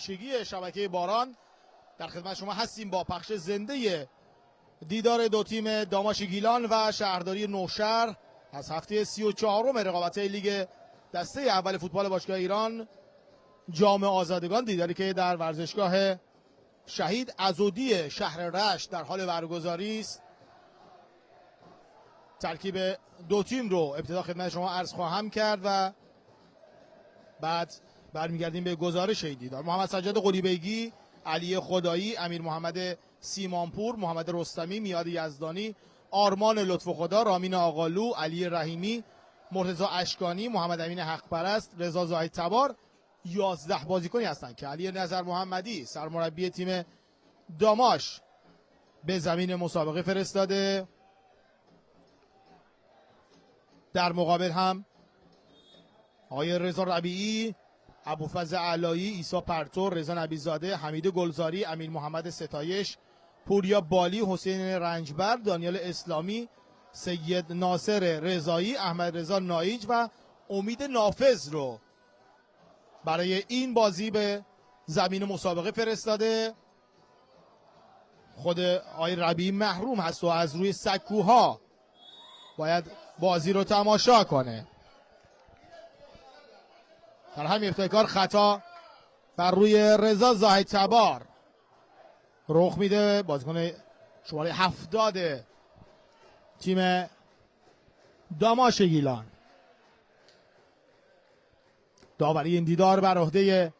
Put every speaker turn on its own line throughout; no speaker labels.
همیشگی شبکه باران در خدمت شما هستیم با پخش زنده دیدار دو تیم داماش گیلان و شهرداری نوشهر از هفته 34م رقابت‌های لیگ دسته اول فوتبال باشگاه ایران جام آزادگان، دیداری که در ورزشگاه شهید عضدی شهر رشت در حال برگزاری است. ترکیب دو تیم رو ابتدا خدمت شما عرض خواهم کرد و بعد برمیگردیم به گزارش این دیدار. محمد سجاد قلیبیگی، علی خدایی، امیر محمد سیمانپور، محمد رستمی، میاد یزدانی، آرمان لطف خدا، رامین آقالو، علی رحیمی، مرتضی اشکانی، محمد امین حق پرست، رضا زاهد تبار 11 بازیکنی هستند که علی نظر محمدی سرمربی تیم داماش به زمین مسابقه فرستاده. در مقابل هم آقای رضا ربیعی، ابوالفضل علایی، عیسی پرتور، رضا نبیزاده، حمید گلزاری، امین محمد ستایش، پوریا بالی، حسین رنجبر، دانیال اسلامی، سید ناصر رضایی، احمد رضا نایج و امید نافذ رو برای این بازی به زمین مسابقه فرستاده. خود آقای ربیعی محروم هست و از روی سکوها باید بازی رو تماشا کنه. در همین ابتکار خطا بر روی رضا زاهد تبار رخ میده، بازیکن شماره 70 تیم داماش گیلان. داوری این دیدار بر عهده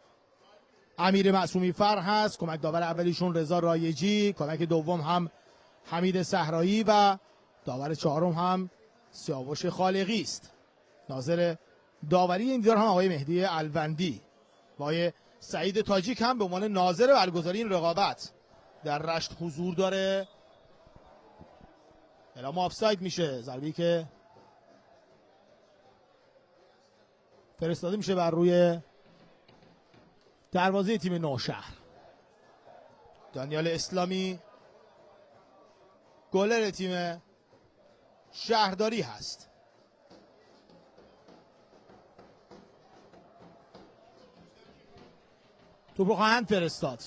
امیر معصومی فر هست، کمک داور اولیشون رضا رایجی، کمک دوم هم حمید صحرایی و داور چهارم هم سیاوش خالقی است. ناظر داوری این دیدار هم آقای مهدی الوندی و آقای سعید تاجیک هم به عنوان ناظر برگزاری این رقابت در رشت حضور داره. اعلام آفساید میشه، ضربه‌ای که فرستاده میشه بر روی دروازه تیم نوشهر. دانیال اسلامی گلر تیم شهرداری هست. توپ رو خواهند فرستاد.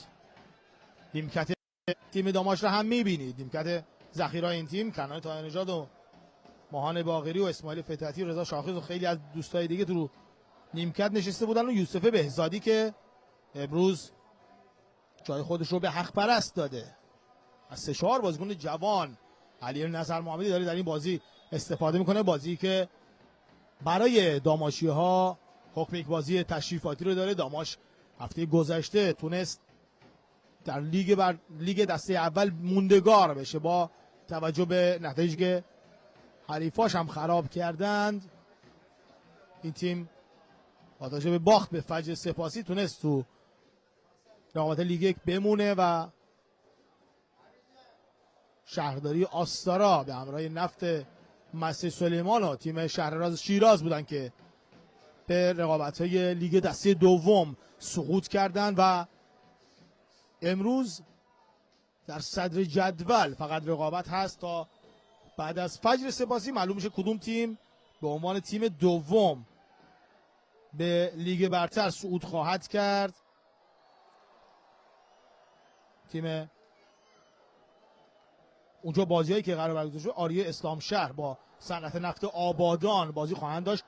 نیمکت تیم داماش رو هم میبینید، نیمکت ذخیره‌های این تیم کنان طاهرنژاد و ماهان باقری و اسماعیل فتحی و رضا شاخص و خیلی از دوستای دیگه تو نیمکت نشسته بودن و یوسف بهزادی که امروز جای خودش رو به حق پرست داده. از 3-4 بازیکن جوان علی نظر محمدی داره در این بازی استفاده میکنه، بازی که برای داماشی ها حکم یک بازی تشریفاتی رو داره. داماش هفته گذشته تونست در لیگ دسته اول موندگار بشه با توجه به نتایجی که حریفاش هم خراب کردند. این تیم با توجه به باخت به فجر سپاسی تونست تو رقابت لیگ 1 بمونه و شهرداری آستارا به همراه نفت مسجد سلیمان و تیم شهرراز شیراز بودن که به رقابت‌های لیگ دسته دوم سقوط کردند و امروز در صدر جدول فقط رقابت هست تا بعد از فجر سپاسی معلوم میشه کدوم تیم به عنوان تیم دوم به لیگ برتر صعود خواهد کرد. تیم اونجا بازیایی که قرار برگزار شده، آریه اسلام شهر با صنعت نفت آبادان بازی خواهند داشت.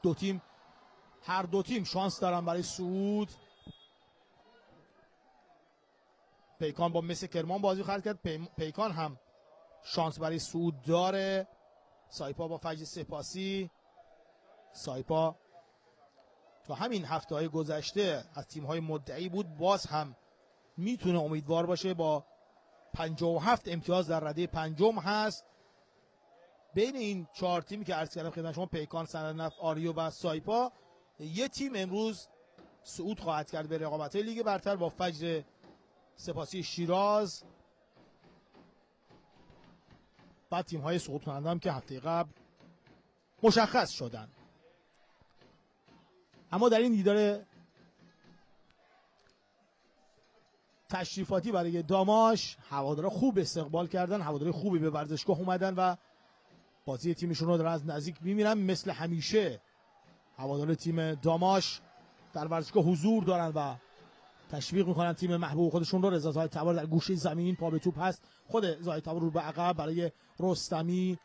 هر دو تیم شانس دارن برای صعود. پیکان با مس کرمان بازی خواهد کرد، پیکان هم شانس برای صعود داره. سایپا با فجر سپاسی، سایپا تا همین هفته‌های گذشته از تیم‌های مدعی بود، باز هم میتونه امیدوار باشه. با 57 امتیاز در رده پنجم هست. بین این 4 تیمی که عرض کردم خدمت شما، پیکان، صنعت نفت، آریو و سایپا، یه تیم امروز صعود خواهد کرد به رقابت‌های لیگ برتر با فجر سپاسی شیراز. بعد تیم‌های سقوط کننده هم که هفته قبل مشخص شدن. اما در این دیدار تشریفاتی برای داماش هوادارا خوب استقبال کردن، هوادارای خوبی به ورزشگاه اومدن و بازی تیمشون رو دارن از نزدیک می‌بینن. مثل همیشه هوادار تیم داماش در ورزشگاه حضور دارن و تشویق میکنن تیم محبوب خودشون رو. رضا زاهدتبار در گوشه زمین پا به توپ هست، خود زاهدتبار رو به عقب برای رستمی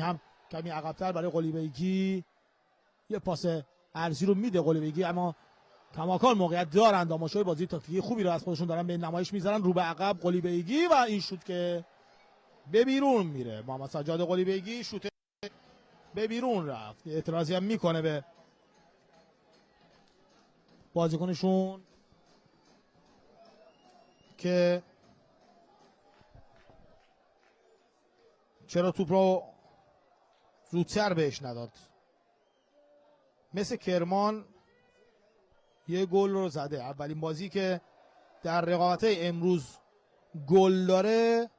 هم کمی عقب‌تر برای قلیبیگی، یه پاس ارزی رو میده قلیبیگی، اما کماکان موقعیت دارن. داماشای بازی تاکتیکی خوبی رو از خودشون دارن به نمایش میذارن. رو به عقب قلیبیگی و این شوت که به بیرون میره. محمد سجاد قلیبیگی شوت به بیرون رفت. اعتراضی هم میکنه به بازیکنشون که چرا توپ رو زودتر بهش نداد. مثل کرمان یه گل رو زده، اولین بازی که در رقابت امروز گل داره،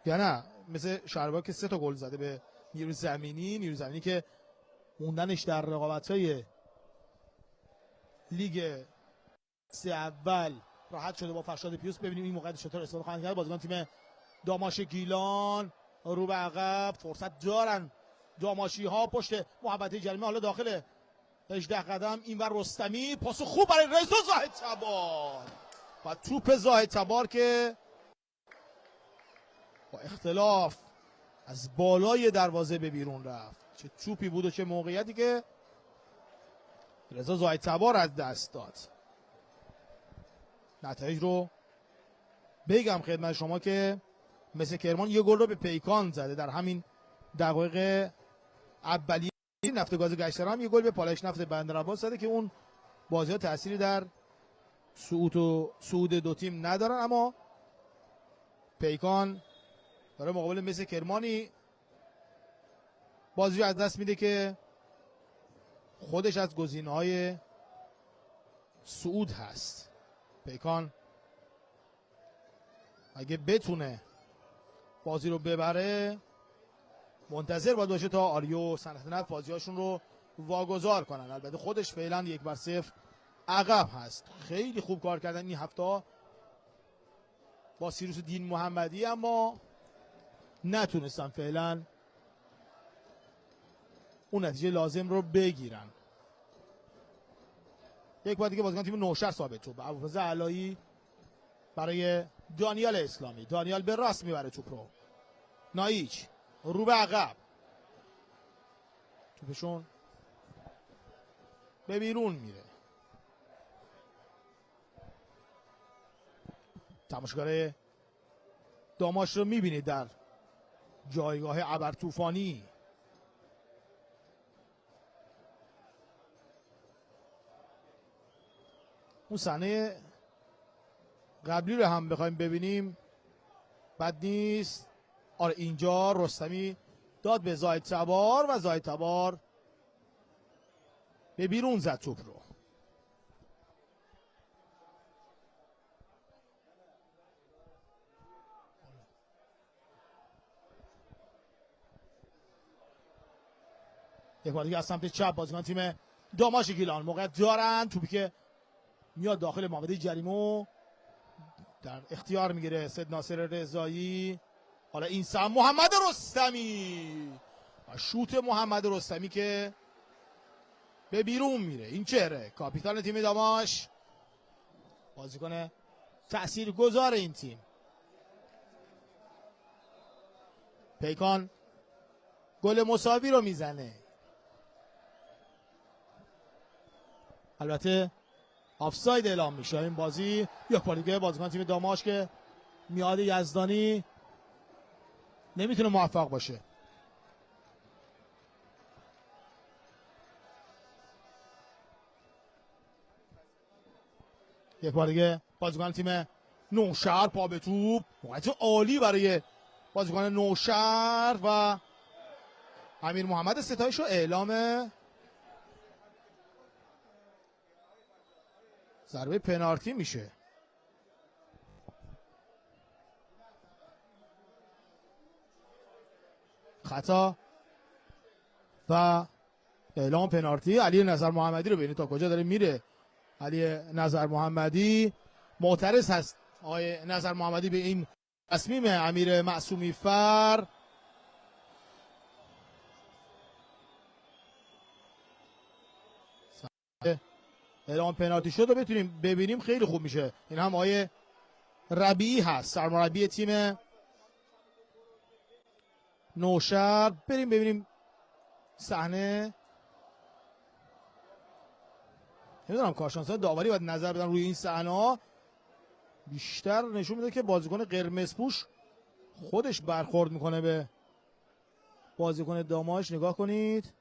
یا نه مثل شهرباگ که 3 تا گل زده به نیروی زمینی که موندنش در رقابت‌های لیگ 3 اول راحت شده با فرشاد پیوست. ببینیم این موقعیت چطور استفاده خواهند کرد بازیکن تیم داماش گیلان. رو به عقب فرصت دارن داماشی ها پشت محوطه جریمه، حالا داخل 18 قدم. اینور رستمی، پاس خوب برای رضا زاهدتبار و توپ زاهدتبار که با اختلاف از بالای دروازه به بیرون رفت. چه توپی بود و چه موقعیتی که رضا زاهدتبار از دست داد. نتایج رو بگم خدمت شما که مثل کرمان یه گل رو به پیکان زده در همین دقایق اولیه. نفت گاز گشتر هم یه گل به پالایش نفت بندرعباس زده که اون بازی‌ها تأثیری در صعود دو تیم ندارن، اما پیکان برای مقابل مثل کرمانی بازی از دست میده که خودش از گزینه‌های صعود هست. پیکان اگه بتونه بازی رو ببره منتظر باید باشه تا آریو صنعت نفت بازی‌هاشون رو واگذار کنن. البته خودش فعلا 1-0 عقب هست. خیلی خوب کار کردن این هفته با سیروس دین محمدی، اما نتونستن فعلا اون نتیجه لازم رو بگیرن. یک بار دیگه بازیکن تیم نوشهر ثابت توپ، ابوالفضل علایی برای دانیال اسلامی. دانیال به راست میبره توپ رو. نایچ رو به عقب، توپشون به بیرون میره. تماشاگر داماش رو میبینید در جایگاه ابرطوفانی. اون صحنه قبلی رو هم بخوایم ببینیم بد نیست. آره اینجا رستمی داد به زاهدتبار و زاهدتبار به بیرون زد توپ رو. یک بار دیگه از سمت چپ بازیکن تیم داماش گیلان موقعیت دارن. توپی که میاد داخل محوطه جریمه در اختیار میگیره سید ناصر رضایی. حالا این سم محمد رستمی و شوت محمد رستمی که به بیرون میره. این چهره کاپیتان تیم داماش، بازیکن تاثیرگذار این تیم. پیکان گل مساوی رو میزنه. البته آفساید اعلام میشه این بازی. یک بار دیگه بازیکن تیم داماش که میاد یزدانی نمیتونه موفق باشه. یک بار دیگه بازیکن تیم نوشهر پا به توپ، موقعیت عالی برای بازیکن نوشهر و امیر محمد ستایش رو اعلام ضربه پنالتی میشه. خطا و اعلام پنالتی. علی نظر محمدی رو ببینید تا کجا داره میره. علی نظر محمدی معترض هست. آقای نظر محمدی به این تصمیم امیر معصومی فر. اعلام پنالتی شد و بتونیم ببینیم خیلی خوب میشه. این هم آقای ربیعی هست، سرمربی تیم نوشهر. بریم ببینیم صحنه. نمیدونم کارشناسان داوری باید نظر بدن روی این صحنه ها. بیشتر نشون میده که بازیکن قرمز پوش خودش برخورد میکنه به بازیکن داماش. نگاه کنید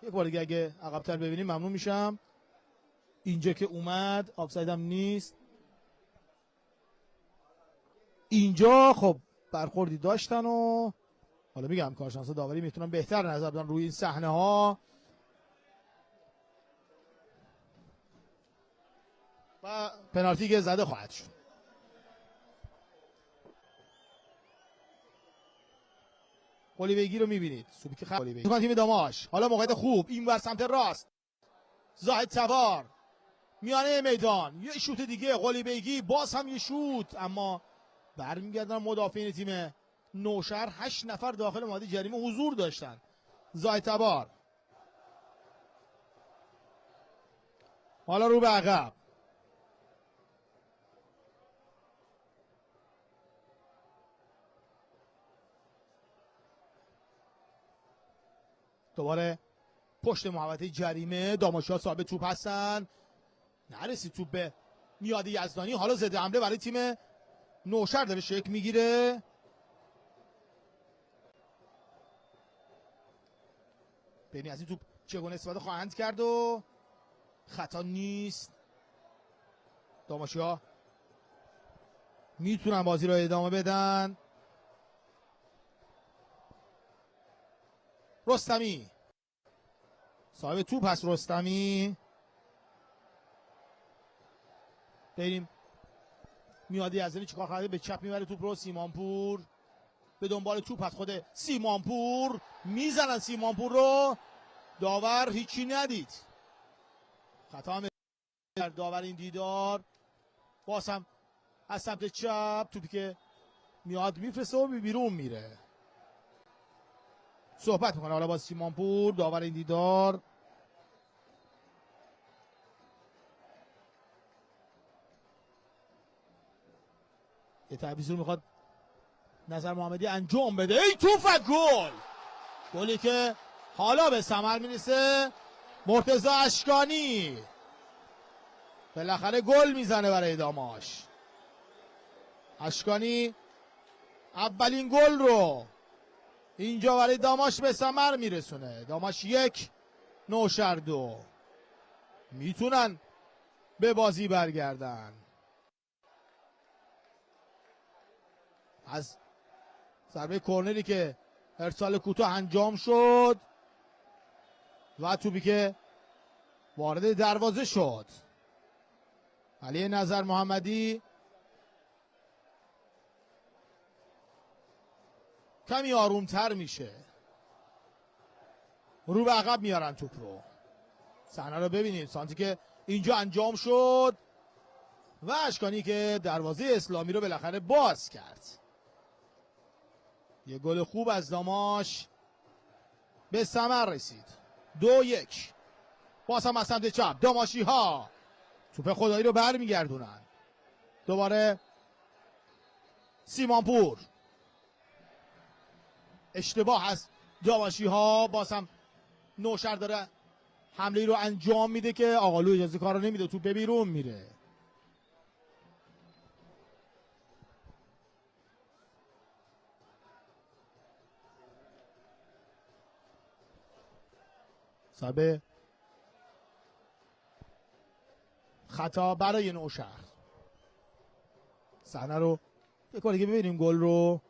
یک بار دیگه اگه عقب‌تر ببینیم ممنون میشم. اینجا که اومد آفساید هم نیست. اینجا خب برخوردی داشتن و حالا میگم کارشناسا داوری میتونن بهتر نظر بدن روی این صحنه ها و پنالتی که زده خواهد شد. قلیبگی رو میبینید. سوبیک قلیبگی تیم داماش. حالا موقعیت خوب این ور سمت راست. زاهد سوار میانه میدان، یه شوت دیگه قلیبگی، باز هم یه شوت، اما برمیگردن مدافعین تیم نوشهر. 8 نفر داخل محوطه جریمه حضور داشتن. زاهد سوار حالا رو به عقب. دوباره پشت محوطه جریمه داماشا صاحب توپ هستن. نرسید توپ به میاد یزدانی. حالا ضد حمله برای تیم نوشهر داره شکل میگیره. ببینید از این توپ چگونه استفاده خواهند کرد و خطا نیست. داماشا میتونن بازی رو ادامه بدن. رستمی صاحب توپ هست. رستمی بریم میاد یزدانی چیکار خواهد؟ به چپ میبره توپ رو. سیمانپور به دنبال توپ هست. خود سیمانپور میزنن سیمانپور رو. داور هیچی ندید. خطا هم داور این دیدار. باز هم از سمت چپ توپی که میاد میفرسته و بیرون میره. صحبت میکنه حالا با سیمانپور داور این دیدار. یه تعویض رو میخواد نظر محمدی انجام بده. ای توپ گل! گلی که حالا به ثمر میرسه. مرتضی اشکانی بالاخره گل میزنه برای داماش. اشکانی اولین گل رو اینجا برای داماش به ثمر میرسونه. داماش 1 نوشهر 2. میتونن به بازی برگردن. از ضربه کرنری که ارسال کوتاه انجام شد و توپی که وارد دروازه شد. علی نظر محمدی کمی آرومتر میشه. رو به عقب میارن توپ رو. صحنه رو ببینید. سانتی که اینجا انجام شد و اشکانی که دروازه اسلامی رو بالاخره باز کرد. یه گل خوب از داماش به ثمر رسید. 2-1. باز هم از سمت چپ داماشی ها توپ خدایی رو برمیگردونن. دوباره سیمانپور. اشتباه از داماشی ها. باز هم نوشهر داره حمله رو انجام میده که آقالو اجازه کار رو نمیده. توپ بیرون میره. صاحب خطا برای نوشهر. صحنه رو یک بار دیگه ببینیم گل رو.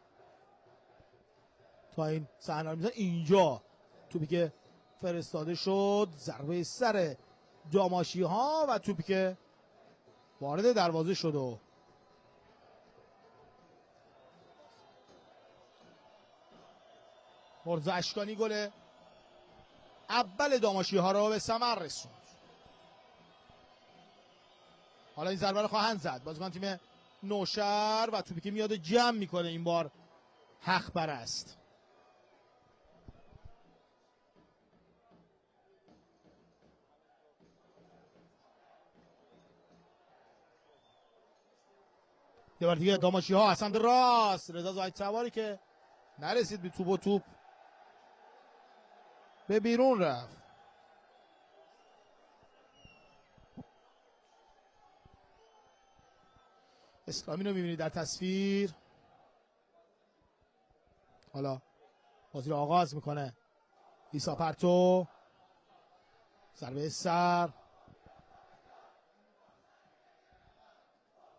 تا این صحنه رو میزنن. اینجا توپی که فرستاده شد ضربه سر داماشی ها و توپی که وارد دروازه شد و مرتضی اشکانی گل اول داماشی ها رو به ثمر رسوند. حالا این ضربه رو خواهند زد بازیکن تیم نوشهر و توپی که میاد جمع میکنه این بار حق پرست. یه بار دیگه داماشی ها از سمت راست، رضا زاهد سواری که نرسید به توپ و توپ به بیرون رفت. اسلامی رو میبینید در تصویر. حالا بازی رو آغاز میکنه عیسی پرتو، ضربه سر،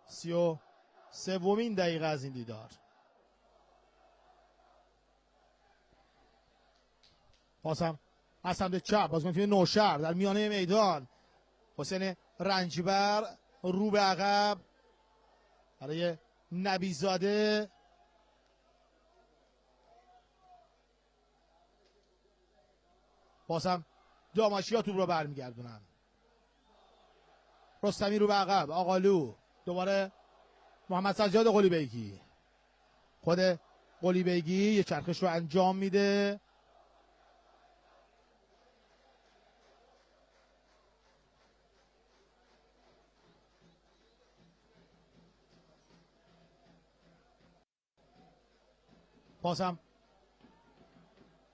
33مین دقیقه از این دیدار. بازم از سمت چپ بازیکن تیم نوشهر در میانه میدان، حسین رنجبر رو به عقب برای نبیزاده. بازم داماشیا توپ رو برمیگردونن. رستمی رو به عقب، آقالو، دوباره محمد سجاد قلیبیگی. خود قلیبیگی یه چرخش رو انجام میده. بازم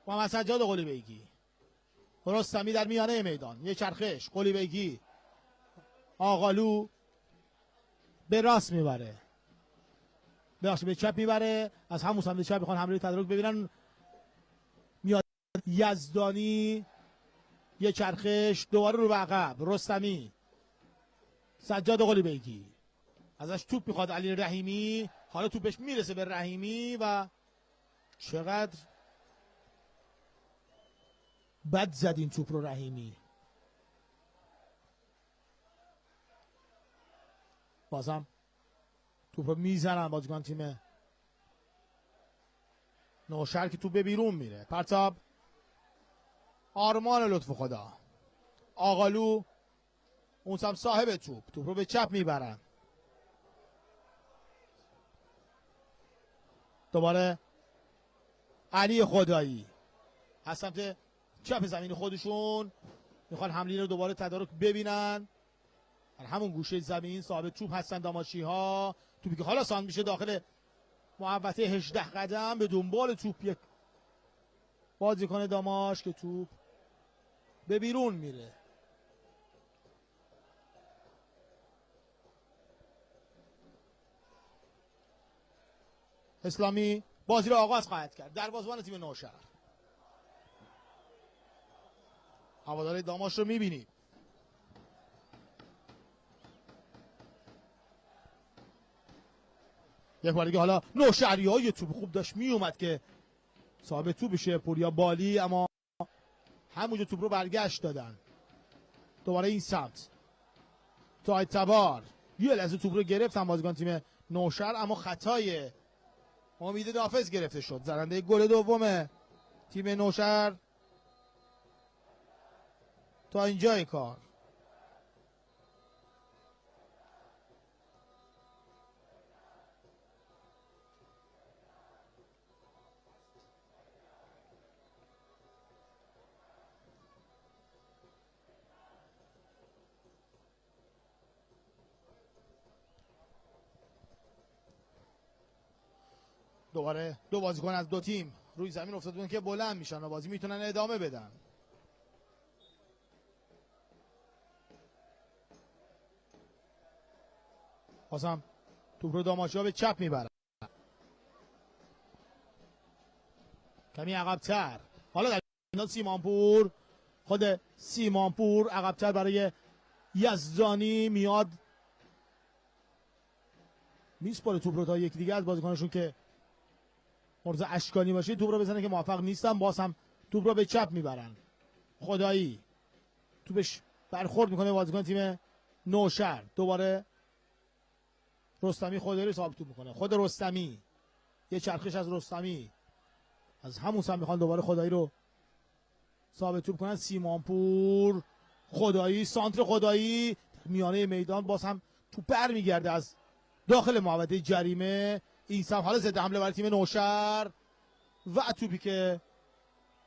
محمد سجاد قلیبیگی، رستمی در میانه میدان، یه چرخش، قلیبیگی، آقالو به راست میبره، به چپ میبره، از همون سمت چپ میخوان حمله تدارک ببینن. میاد یزدانی، یه چرخش، دوباره رو به عقب، رستمی، سجاد قلیبیگی ازش توپ میخواد علی رحیمی، حالا توپش میرسه به رحیمی و چقدر بد زد این توپ رو رحیمی. بازم توپ رو میزنن بازیکن تیم نوشهر که توپ به بیرون میره. پرتاب، آرمان لطف خدا، آقالو اون سم صاحب توپ رو به چپ میبرن. دوباره علی خدایی از سمت چپ زمین خودشون میخوان حمله رو دوباره تدارک ببینن. در همون گوشه زمین صاحب توپ هستن داماشی ها. توپی که حالا ساند میشه داخل محوطه 18 قدم، به دنبال توپ یک بازیکن داماش که توپ به بیرون میره. اسلامی بازی رو آغاز خواهد کرد. دروازه‌بان تیم نوشهر، هواداری داماش رو میبینید. یک بار دیگه حالا نوشهری ها یه توپ خوب داشت میومد که صاحب توپ بشه پوریا بالی، اما همونجا توپ رو برگشت دادن. دوباره این سمت تا تبار یه لحظه توپ رو گرفتن بازیکن تیم نوشهر، اما خطای امید نافذ گرفته شد. زننده گل دوم تیم نوشهر تا اینجای کار. دوباره دو بازیکن از دو تیم روی زمین افتاده بودن که بلند میشن و بازی میتونن ادامه بدن. بازم توپ رو داماشی ها به چپ میبرن، کمی عقب‌تر. حالا در سیمانپور، خود سیمانپور عقب‌تر برای یزدانی میاد، میسپاره توپ رو تا یکی دیگه از بازیکنشون که مرز اشکانی باشه توپ رو بزنه که موفق نیستن. باز هم توپ رو به چپ میبرن. خدایی توپش برخورد میکنه بازیکن تیم نوشهر. دوباره رستمی خدایی رو ثابت توپ میکنه. خود رستمی، یه چرخش از رستمی، از همون سم میخوان دوباره خدایی رو ثابت توپ کنن. سیمانپور، خدایی، سانتر خدایی میانه میدان، باز هم توپ برمیگرده از داخل محوطه جریمه. این سم حالا ضد حمله برای تیم نوشهر و توپی که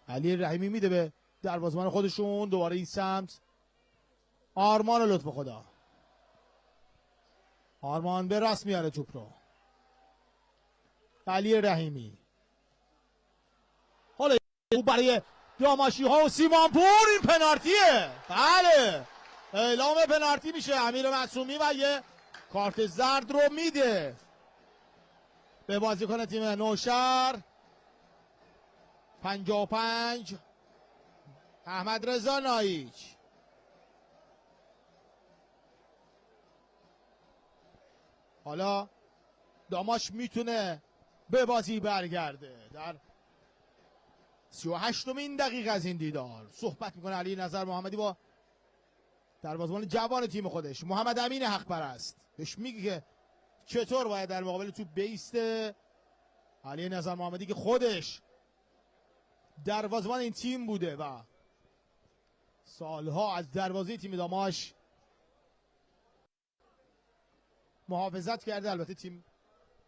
علی رحیمی میده به دروازه‌بان خودشون. دوباره این سمت آرمان لطف خدا، آرمان به راست میاره توپ رو. علی رحیمی. حالا برای داماشی ها و سیمانپور این پنالتیه. بله اعلام پنالتی میشه. امیر معصومی و یه کارت زرد رو میده به بازیکن تیم نوشهر. 55 احمد رضا نایچ. حالا داماش میتونه به بازی برگرده. در 38مین دقیقه از این دیدار صحبت میکنه علی نظر محمدی با دروازه‌بان جوان تیم خودش محمد امین حق پرست. بهش میگه که چطور باید در مقابل توپ بیسته. علی نظر محمدی که خودش دروازه‌بان این تیم بوده و سالها از دروازه تیم داماش محافظت کرده. البته تیم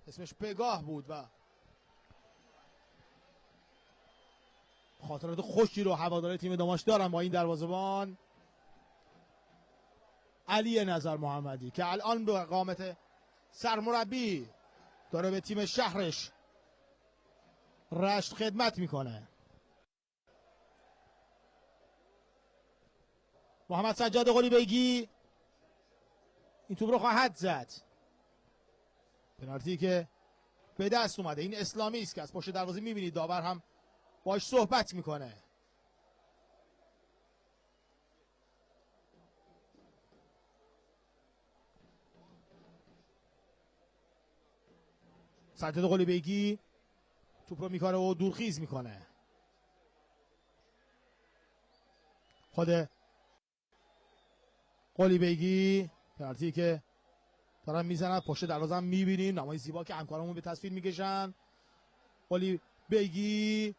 اسمش پگاه بود و خاطرات خوشی رو هواداره تیم داماش دارن با این دروازه‌بان علی نظر محمدی که الان به قامت سرمربی داره به تیم شهرش رشت خدمت میکنه. محمد سجاد قلیبیگی این توپ رو خواهد زد. پنالتی که به دست اومده. این اسلامی است که از پشت دروازه میبینید داور هم باش صحبت میکنه. سجاد قلیبیگی توپ رو میکاره و دورخیز میکنه. خود قلیبیگی پنالتی که دارن میزنن پشت دروازه هم میبینیم. نمای زیبا که همکارمون به تصویر میکشن. قلیبیگی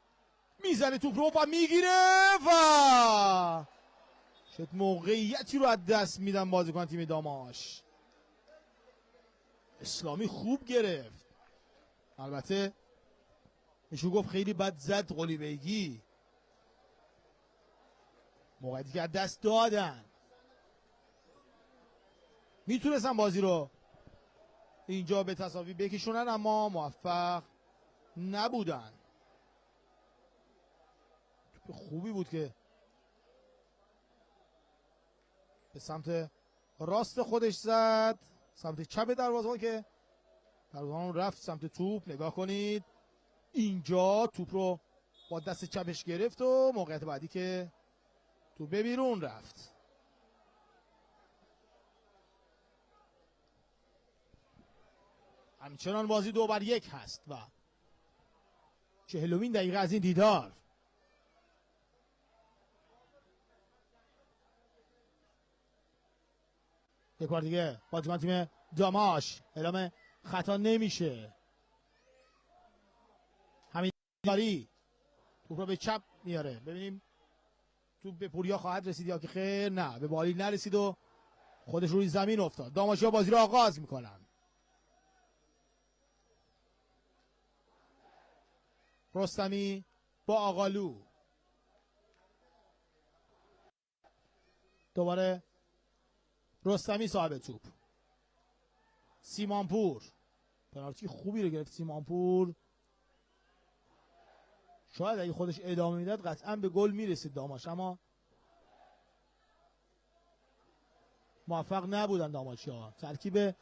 میزنه توپ رو و میگیره و شد موقعیتی رو از دست میدن بازیکن تیم داماش. اسلامی خوب گرفت. البته میشه گفت خیلی بد زد قلیبیگی. موقعیتی که از دست دادن. میتونستن بازی رو اینجا به تساوی بکشونن اما موفق نبودن. توپ خوبی بود که به سمت راست خودش زد. سمت چپ دروازه‌بان که دروازه‌بان رفت سمت توپ. نگاه کنید اینجا توپ رو با دست چپش گرفت و موقعیت بعدی که توپ به بیرون رفت. همچنان بازی 2-1 هست و 40مین دقیقه از این دیدار. یک بار دیگه بازیکن تیم داماش اعلام خطا نمیشه. همین داری توپ رو به چپ میاره. ببینیم توپ به پوریا خواهد رسید یا که خیر نه به بالی نرسید و خودش روی زمین افتاد. داماشیا بازی رو آغاز میکنن. رستمی با آقالو. دوباره رستمی صاحب توپ. سیمانپور پنالتی خوبی رو گرفت سیمانپور. شاید اگه خودش ادامه میداد قطعا به گل میرسید داماش اما موفق نبودن داماشیا. ترکیب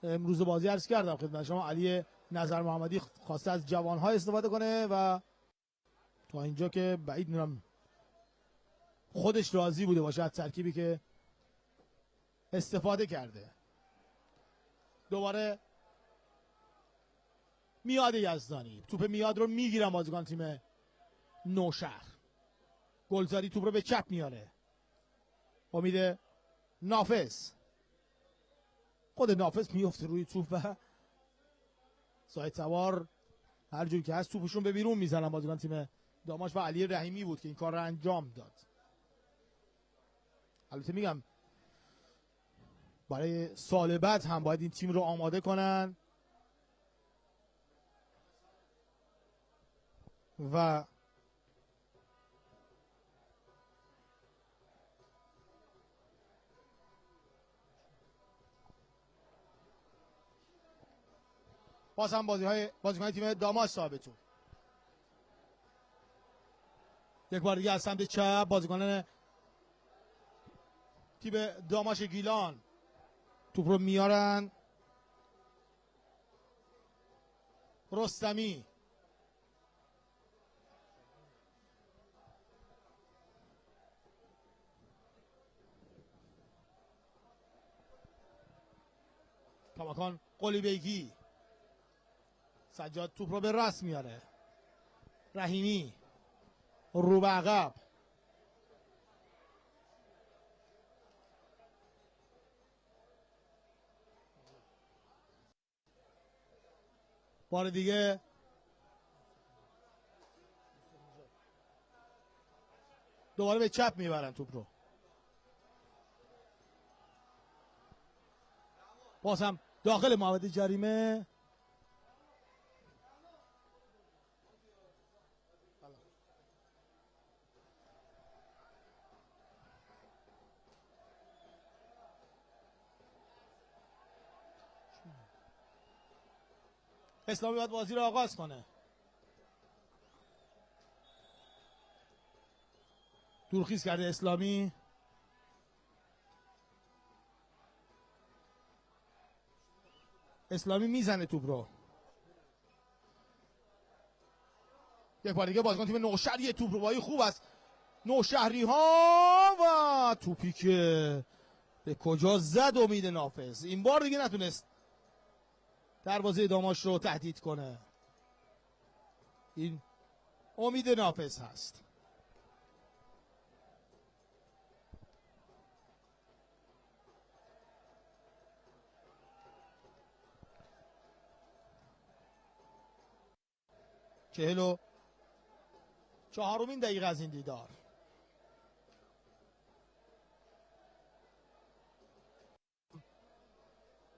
امروز بازی عرض کردم خدمت شما علی نظر محمدی خواسته از جوانها استفاده کنه و تا اینجا که بعید میدونم خودش راضی بوده باشه از ترکیبی که استفاده کرده. دوباره میاد یزدانی. توپ میاد رو میگیرن بازیکن تیم نوشهر. گلزاری توپ رو به چپ میاره. امید نافذ. خود نافذ میفته روی توپ و ساید سوار هر جور که هست توپشون به بیرون میزنن بازیکن تیم داماش و علی رحیمی بود که این کار رو انجام داد. البته میگم برای سال بعد هم باید این تیم رو آماده کنن و باز هم بازیکن تیم داماش صاحب توپ. یک بار دیگه از سمت چپ بازیکنان تیم داماش گیلان توپ رو میارن. رستمی کماکان قلی بیگی. سجاد توپ رو به راست میاره. رحیمی رو به عقب. بار دیگه دوباره به چپ میبرن توپ رو. باز هم داخل محوطه جریمه. اسلامی باید بازی رو آغاز کنه. دورخیز کرده اسلامی. اسلامی میزنه توپ رو. یک بار دیگه بازیکن تیم نوشهر یه توپ رو بایی خوب است. نوشهری ها و توپی که به کجا زد امید نافذ. این بار دیگه نتونست دروازه داماش رو تهدید کنه. این امید نافذ هست. چهل چهارمین دقیقه از این دیدار.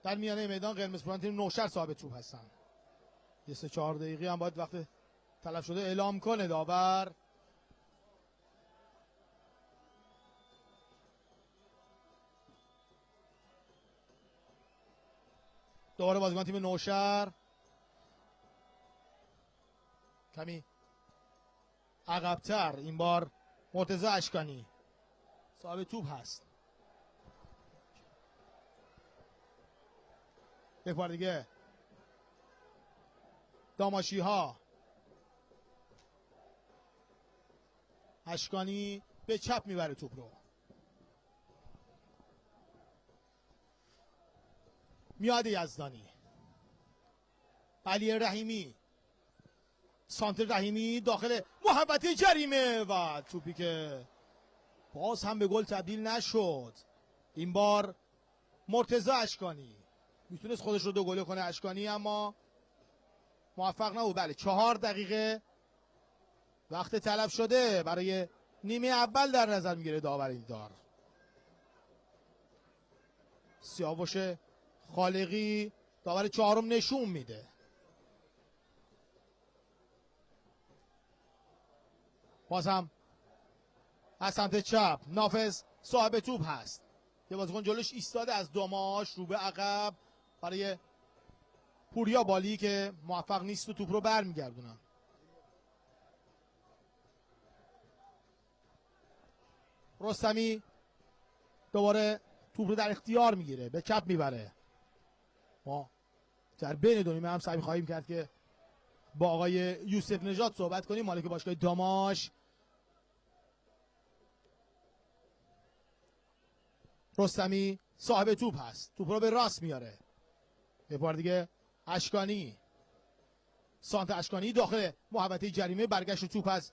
در میانه میدان قرمزپوشان تیم نوشهر صاحب توپ هستن. یه 3-4 دقیقه هم باید وقت تلف شده اعلام کنه داور. دوباره بازیکن تیم نوشهر کمی عقب‌تر. این بار مرتضی اشکانی صاحب توپ هست. یک بار دیگه داماشی ها. اشکانی به چپ میبره توپ رو. میاد یزدانی. علی رحیمی. سانتر رحیمی داخل محوطه جریمه و توپی که باز هم به گل تبدیل نشد. این بار مرتضی اشکانی میتونست خودش رو 2 گله کنه اشکانی، اما موفق نبود. بله 4 دقیقه وقت تلف شده برای نیمه اول در نظر میگیره داور این دار. سیاوش خالقی داور 4م نشون میده. باز هم از سمت چپ نافذ صاحب توپ هست. یه بازیکن جلوش ایستاده از داماش رو به عقب برای پوریا بالی که موفق نیست و توپ رو برمیگردونن. رستمی دوباره توپ رو در اختیار میگیره، به چپ میبره. ما در بین دو نیمه هم سعی خواهیم کرد که با آقای یوسف نژاد صحبت کنیم، مالک باشگاه داماش. رستمی صاحب توپ هست، توپ رو به راست میاره. یه بار دیگه اشکانی. سانت اشکانی داخل محوطه جریمه. برگشت توپ از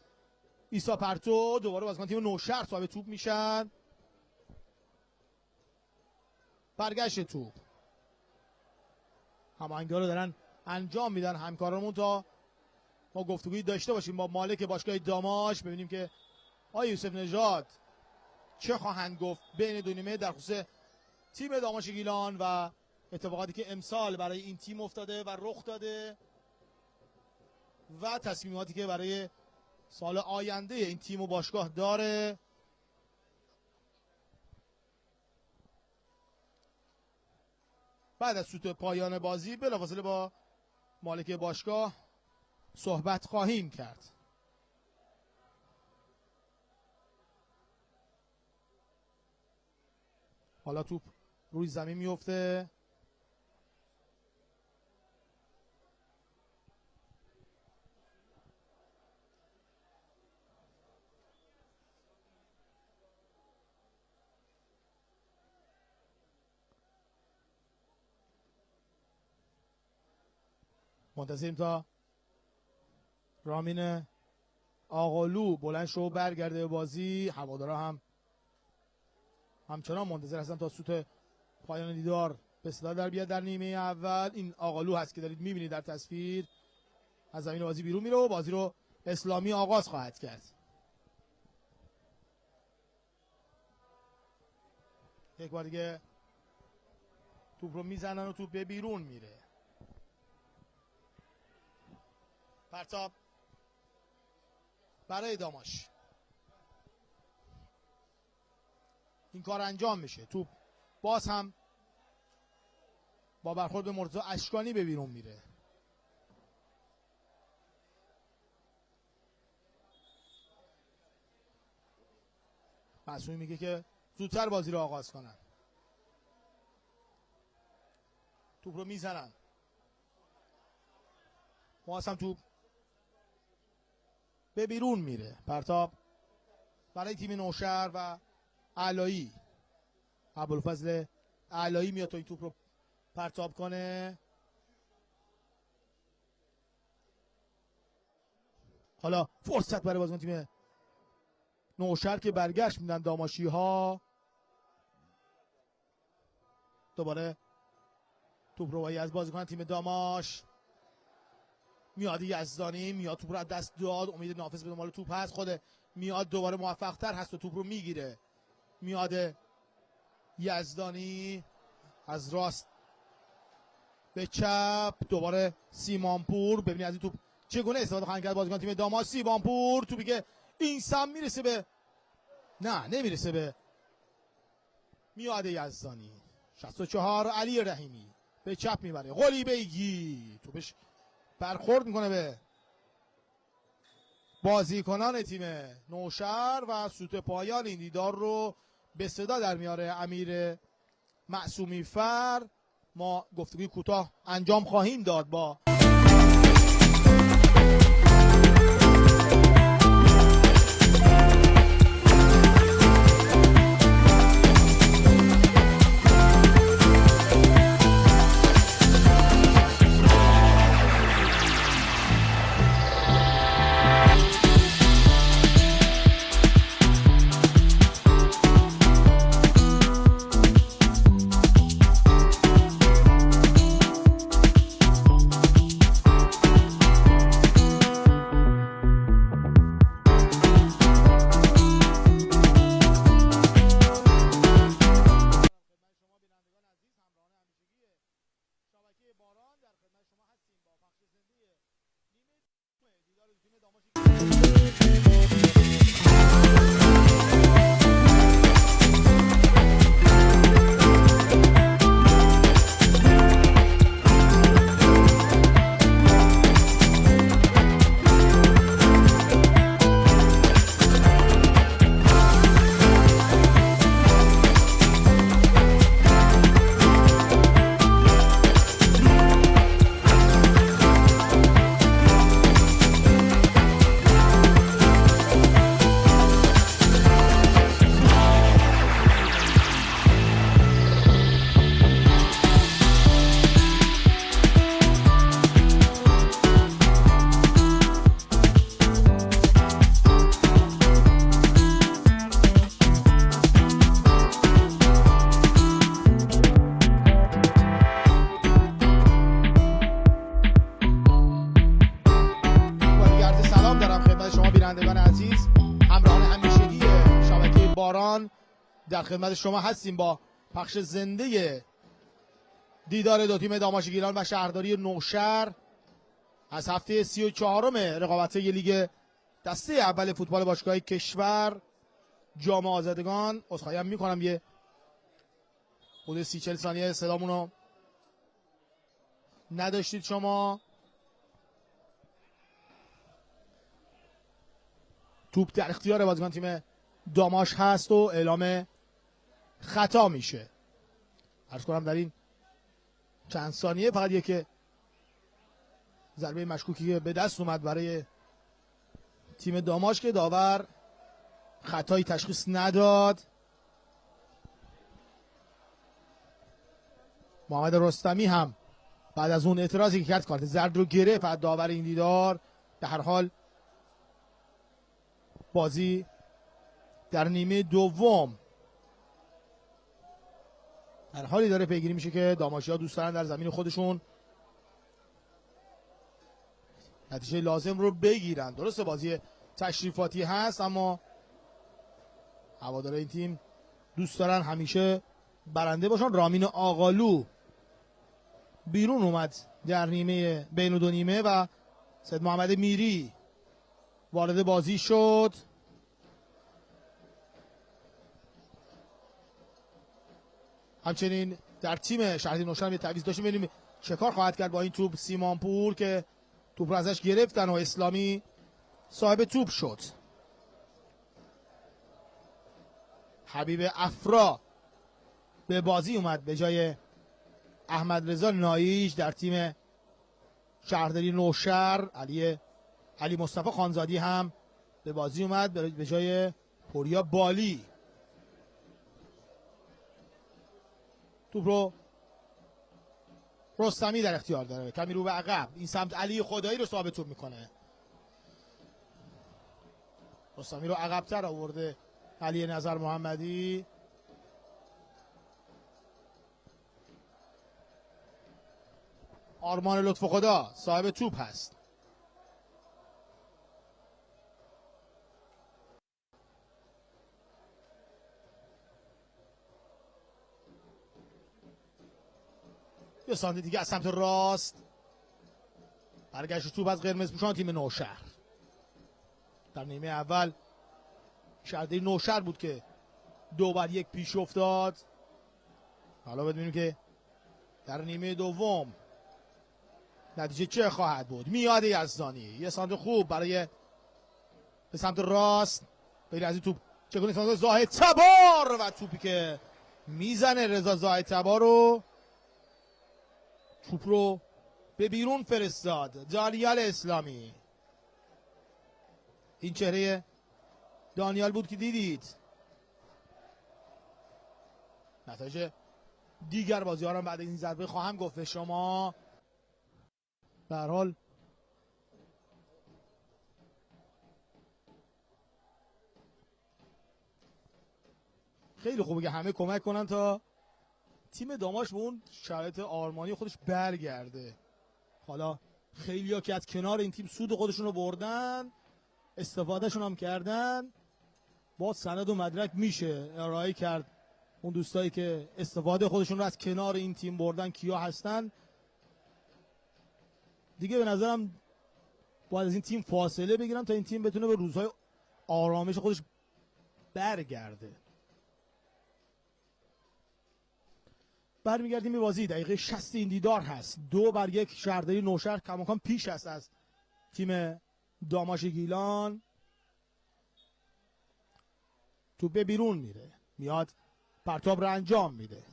عیسی پرتو. دوباره بازیکن تیم نوشهر صاحب توپ میشن. برگشت توپ. هماهنگی رو دارن انجام میدن همکارانمون تا ما گفتگویی داشته باشیم با مالک باشگاه داماش، ببینیم که آقای یوسف نژاد چه خواهند گفت بین دو نیمه در خصوص تیم داماش گیلان و اتفاقاتی که امسال برای این تیم افتاده و رخ داده و تصمیماتی که برای سال آینده این تیم و باشگاه داره. بعد از سوت پایان بازی بلافاصله با مالک باشگاه صحبت خواهیم کرد. حالا توپ روی زمین میفته. منتظریم تا رامین آقالو بلند شو برگرده به بازی. هوادارا هم همچنان منتظر هستن تا سوت پایان دیدار به صدا در بیاد در نیمه اول. این آقالو هست که دارید میبینید در تصویر، از زمین بازی بیرون میره و بازی رو اسلامی آغاز خواهد کرد. یک بار دیگه توپ رو میزنن و توپ به بیرون میره. پرتاب برای داماش، این کار انجام میشه. توپ باز هم با برخورد به مرتضی اشکانی به بیرون میره. معصومی میگه که زودتر بازی رو آغاز کنن. توپ رو میزنن، باز هم توپ به بیرون میره. پرتاب برای تیم نوشهر و علایی، ابوالفضل علایی میاد تا این توپ رو پرتاب کنه. حالا فرصت برای بازیکن تیم نوشهر که برگشت میدن داماشی ها. دوباره توپ رو از بازیکن تیم داماش میاد. یزدانی میاد توپ رو از دست داد. امید نافذ به دنبال توپ هست، خود میاد دوباره موفق تر هست و توپ رو میگیره. میاد یزدانی از راست به چپ، دوباره سیمانپور. ببینید از این توپ چگونه استفاده خواهند کرد بازیکن تیم داماش. سیمانپور توپی که این سم میرسه به نمیرسه به میاد یزدانی. 64 علی رحیمی به چپ میبره. قلی بیگی توپش برخورد میکنه به بازیکنان تیم نوشهر و سوت پایان این دیدار رو به صدا در میاره امیر معصومی فر. ما گفتگوی کوتاه انجام خواهیم داد با در خدمت شما هستیم با پخش زنده دیدار دو تیم داماشگیران و شهرداری نوشهر از هفته 34م رقابت‌های لیگ دسته اول فوتبال باشگاهی کشور جام آزادگان. عذرخواهی هم می‌کنم یه حدود 30-40 ثانیه صدامونو نداشتید شما. توپ در اختیار بازیکن تیم داماش هست و اعلام خطا میشه. عرض کنم در این چند ثانیه فقط یک ضربه مشکوکی که به دست اومد برای تیم داماش که داور خطایی تشخیص نداد. محمد رستمی هم بعد از اون اعتراضی که کرد کارت زرد رو گرفت از داور این دیدار. به هر حال بازی در نیمه دوم در حالی داره پیگیری میشه که داماشی‌ها دوست دارن در زمین خودشون نتیجه لازم رو بگیرن. درسته بازی تشریفاتی هست اما هواداره این تیم دوست دارن همیشه برنده باشن. رامین آقالو بیرون اومد در نیمه بین دو نیمه و سید محمد میری وارد بازی شد. همچنین در تیم شهرداری نوشهر یه تعویض داشتیم، ببینیم چه کار خواهد کرد با این توپ سیمانپور که توپ رو ازش گرفتن و اسلامی صاحب توپ شد. حبیب افرا به بازی اومد به جای احمد رضا ناییج در تیم شهرداری نوشهر. علی مصطفی خانزادی هم به بازی اومد به جای پوریا بالی. توپ رو رستمی در اختیار داره، کمی رو به عقب این سمت علی خدایی رو ثابت توپ میکنه. رستمی رو عقب‌تر آورده علی نظر محمدی. آرمان لطف خدا صاحب توپ هست. یه سانتی دیگه از سمت راست برگشت توپ از قرمز پوشان تیم نوشهر. در نیمه اول شهرداری نوشهر بود که 2-1 پیش افتاد. حالا ببینیم که در نیمه دوم نتیجه چه خواهد بود. میاد یزدانی یه سانت خوب برای به سمت راست غیر از این توپ چگونه سانت زاهد تبار و توپی که میزنه رضا زاهد تبار رو توپ رو به بیرون فرستاد. دانیال اسلامی، این چهره دانیال بود که دیدید. نتایج دیگر بازی ها رو بعد این ضربه خواهم گفت به شما. به هر حال خیلی خوبه که همه کمک کنن تا تیم داماش به اون شرایط آرمانی خودش برگرده. حالا خیلی‌ها که از کنار این تیم سود خودشون رو بردن استفادهشون هم کردن، با سند و مدرک میشه ارائه کرد اون دوستایی که استفاده خودشون رو از کنار این تیم بردن کیا هستن. دیگه به نظرم باید از این تیم فاصله بگیرن تا این تیم بتونه به روزهای آرامش خودش برگرده. برمیگردیم به بازی. دقیقه 60 این دیدار هست. 2-1 شهرداری نوشهر کماکان پیش است از تیم داماش گیلان. توپ به بیرون میره، میاد پرتاب رو انجام میده.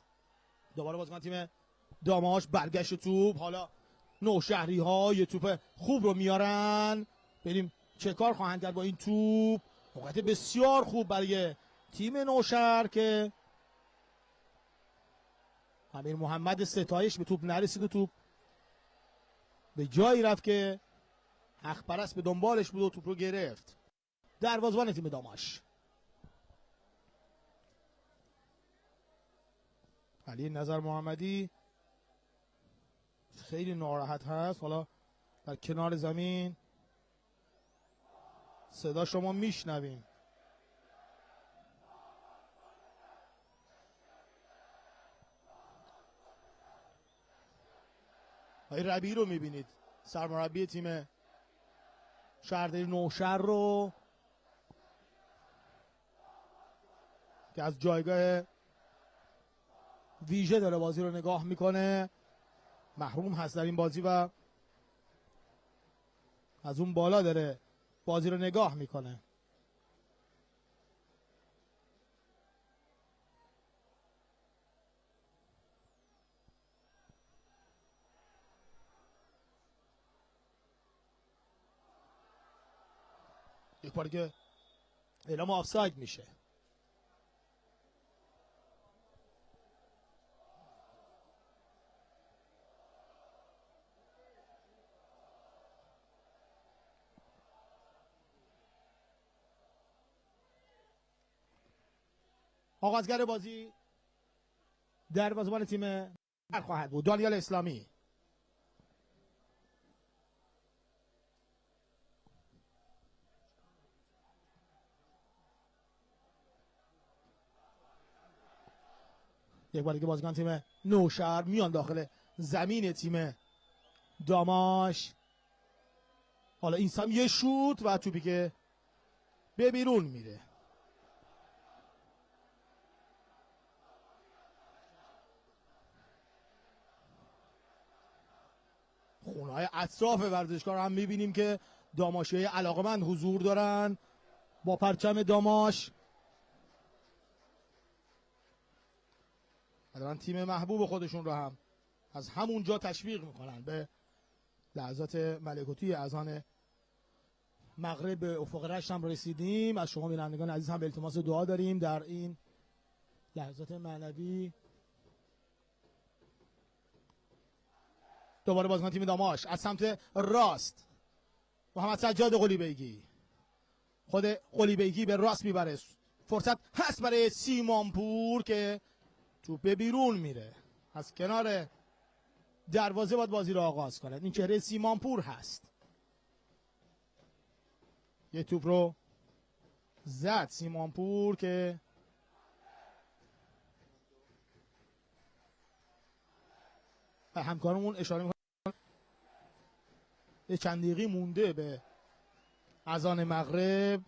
دوباره بازیکن تیم داماش برگشت توپ. حالا نوشهری ها یه توپ خوب رو میارن، بریم چه کار خواهند کرد با این توپ. موقعیت بسیار خوب برای تیم نوشهر که امیر محمد ستایش به توپ نرسید و توپ به جایی رفت که حق پرست به دنبالش بود و توپ رو گرفت. دروازه‌بان تیم داماش علی نظر محمدی خیلی ناراحت هست. حالا در کنار زمین صدا شما میشنویم. آقای ربیعی رو میبینید، سرمربی تیم شهرداری نوشهر رو که از جایگاه ویژه داره بازی رو نگاه میکنه. محروم هست در این بازی و از اون بالا داره بازی رو نگاه میکنه. یک باری که اعلام آفساید میشه. آغازگر بازی دروازه‌بان تیم خواهد بود دانیال اسلامی. یک بار دیگه بازیکن تیم نوشهر میان داخل زمین تیم داماش. حالا این سم یه شوت و توپی که به بیرون میره. خونه‌های اطراف ورزشگاه هم میبینیم که داماشی‌های علاقمند حضور دارن با پرچم داماش. دارن تیم محبوب خودشون رو هم از همونجا تشویق میکنن. به لحظات ملکوتی اذان مغرب به افق رشت هم رسیدیم. از شما بینندگان عزیز هم به التماس دعا داریم در این لحظات معنوی. دوباره بازیکن تیم داماش از سمت راست محمد سجاد قلیبیگی، خود قلیبیگی به راست میبره. فرصت هست برای سیمانپور که توپ به بیرون میره. از کنار دروازه باید بازی رو آغاز کنه. این چهره سیمانپور هست. یه توپ رو زد سیمانپور که همکارمون اشاره میکنه یه چند دقیقه مونده به اذان مغرب.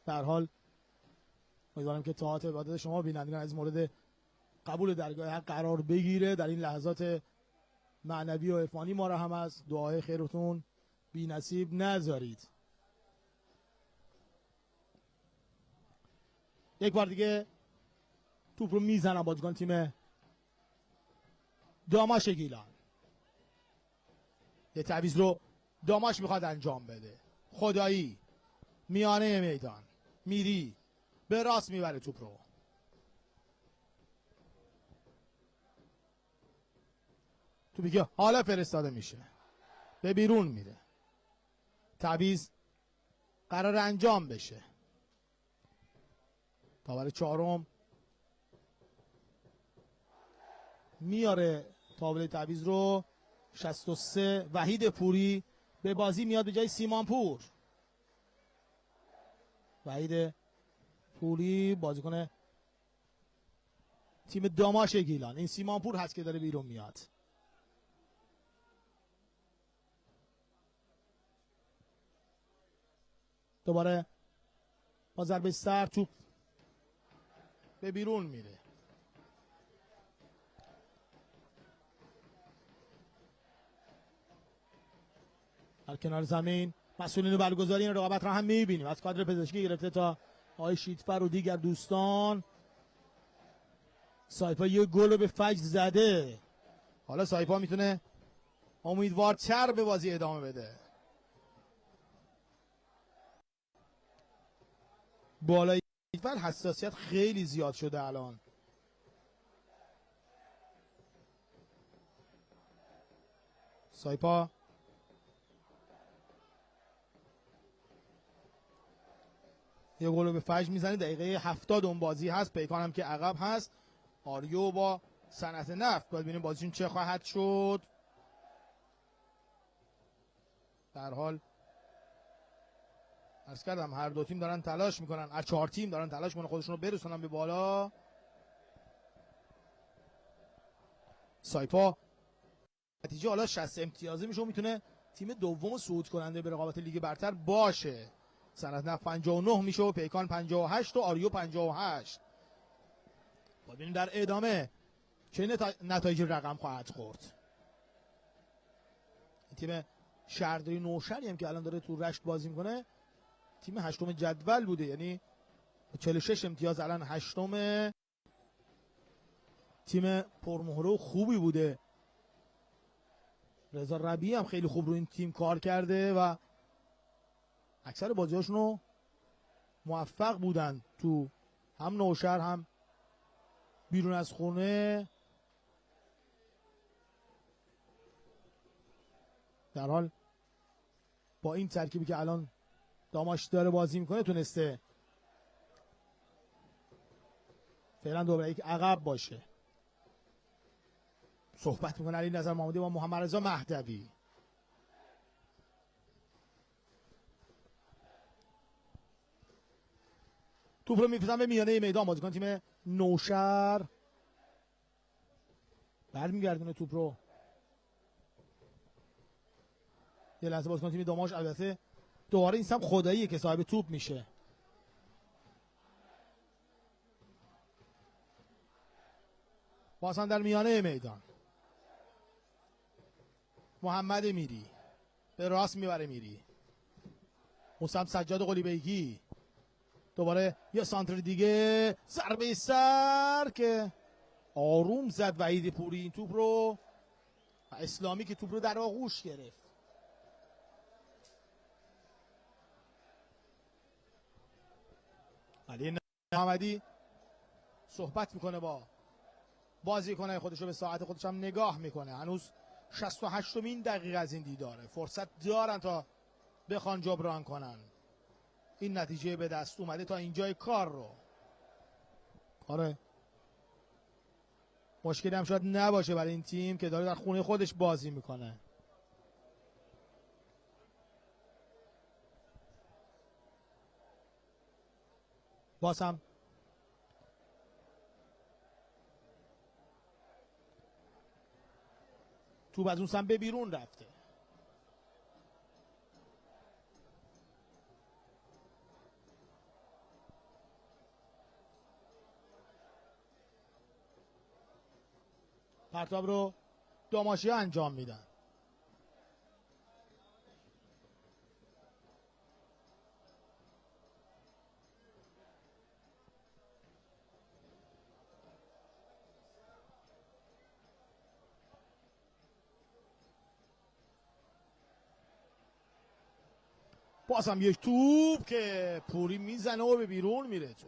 در حال امیدوارم که طاعت عبادت شما بینندگان از مورد قبول درگاه حق قرار بگیره. در این لحظات معنوی و عرفانی ما را هم از دعای خیرتون بی نصیب نذارید. یک بار دیگه توپ رو میزنن بازیکن تیم داماش گیلان. یه تعویض رو داماش میخواد انجام بده. خدایی میانه میدان میری به راست میبره توپ رو. توپی که حالا فرستاده میشه به بیرون میره. تعویض قرار انجام بشه. تاور چهارم میاره تابلوی تعویض رو. 63 وحید پوری به بازی میاد به جای سیمانپور. وحید پوری بازیکن تیم داماش گیلان. این سیمانپور هست که داره بیرون میاد. دوباره با ضربه سر توپ به بیرون میره. در کنار زمین مسئولین برگزاری این رقابت را هم میبینیم. از کادر پزشکی گرفته تا آقای شیتفر و دیگر دوستان. سایپا یه گل به فجر زده. حالا سایپا میتونه امیدوارتر به بازی ادامه بده. بالای شیتفر حساسیت خیلی زیاد شده الان. سایپا یه گل به فجر میزنه. دقیقه 70 اون بازی هست. پیکان هم که عقب هست. آریو با صنعت نفت باید ببینیم بازیشون چه خواهد شد. در حال عرض کردم هر دو تیم دارن تلاش میکنن. هر 4 تیم دارن تلاش میکنن خودشون رو برسونن به بالا. سایپا نتیجه حالا 60 امتیازی میشه و میتونه تیم دوم صعود کننده به رقابت لیگ برتر باشه. صنعت نفت 59 میشه و پیکان 58 و آریو 58. باید ببینیم در ادامه چه نتایجی رقم خواهد خورد. تیم شهرداری نوشهری هم که الان داره تو رشت بازی میکنه تیم هشتم جدول بوده. یعنی 46 امتیاز الان هشتم. تیم پرمهره و خوبی بوده. رضا ربیعی هم خیلی خوب رو این تیم کار کرده و اکثر بازیاشون رو موفق بودن تو هم نوشهر هم بیرون از خونه. در حال با این ترکیبی که الان داماش داره بازی میکنه تونسته فعلا 2-1 عقب باشه. صحبت میکنه علی نظر محمدی با محمد رضا مهدوی. توپ رو میپرسن به میانه میدان. بازیکن تیم نوشهر برمیگردونه توپ رو. یه لحظه بازیکن تیم داماش البته دوباره این سم خداییه که صاحب توپ میشه. بازم در میانه میدان محمد میری به راست میبره. میری اون سمت سجاد قلی بیگی. دوباره یه سانتر دیگه، ضربه سر که آروم زد وحید پوری این توپ رو و اسلامی که توپ رو در آغوش گرفت. علی محمدی صحبت میکنه با بازیکنای خودش رو، به ساعت خودش هم نگاه میکنه. هنوز 68مین دقیقه از این دیداره. فرصت دارن تا بخوان جبران کنن این نتیجه به دست اومده تا اینجای کار رو. آره مشکلی هم شاید نباشه برای این تیم که داره در خونه خودش بازی میکنه. باز هم توپ از اون سمت به بیرون رفته. پرتاب رو داماشی انجام میدن. باز هم یک توپ که پوری میزنه و به بیرون میره. تو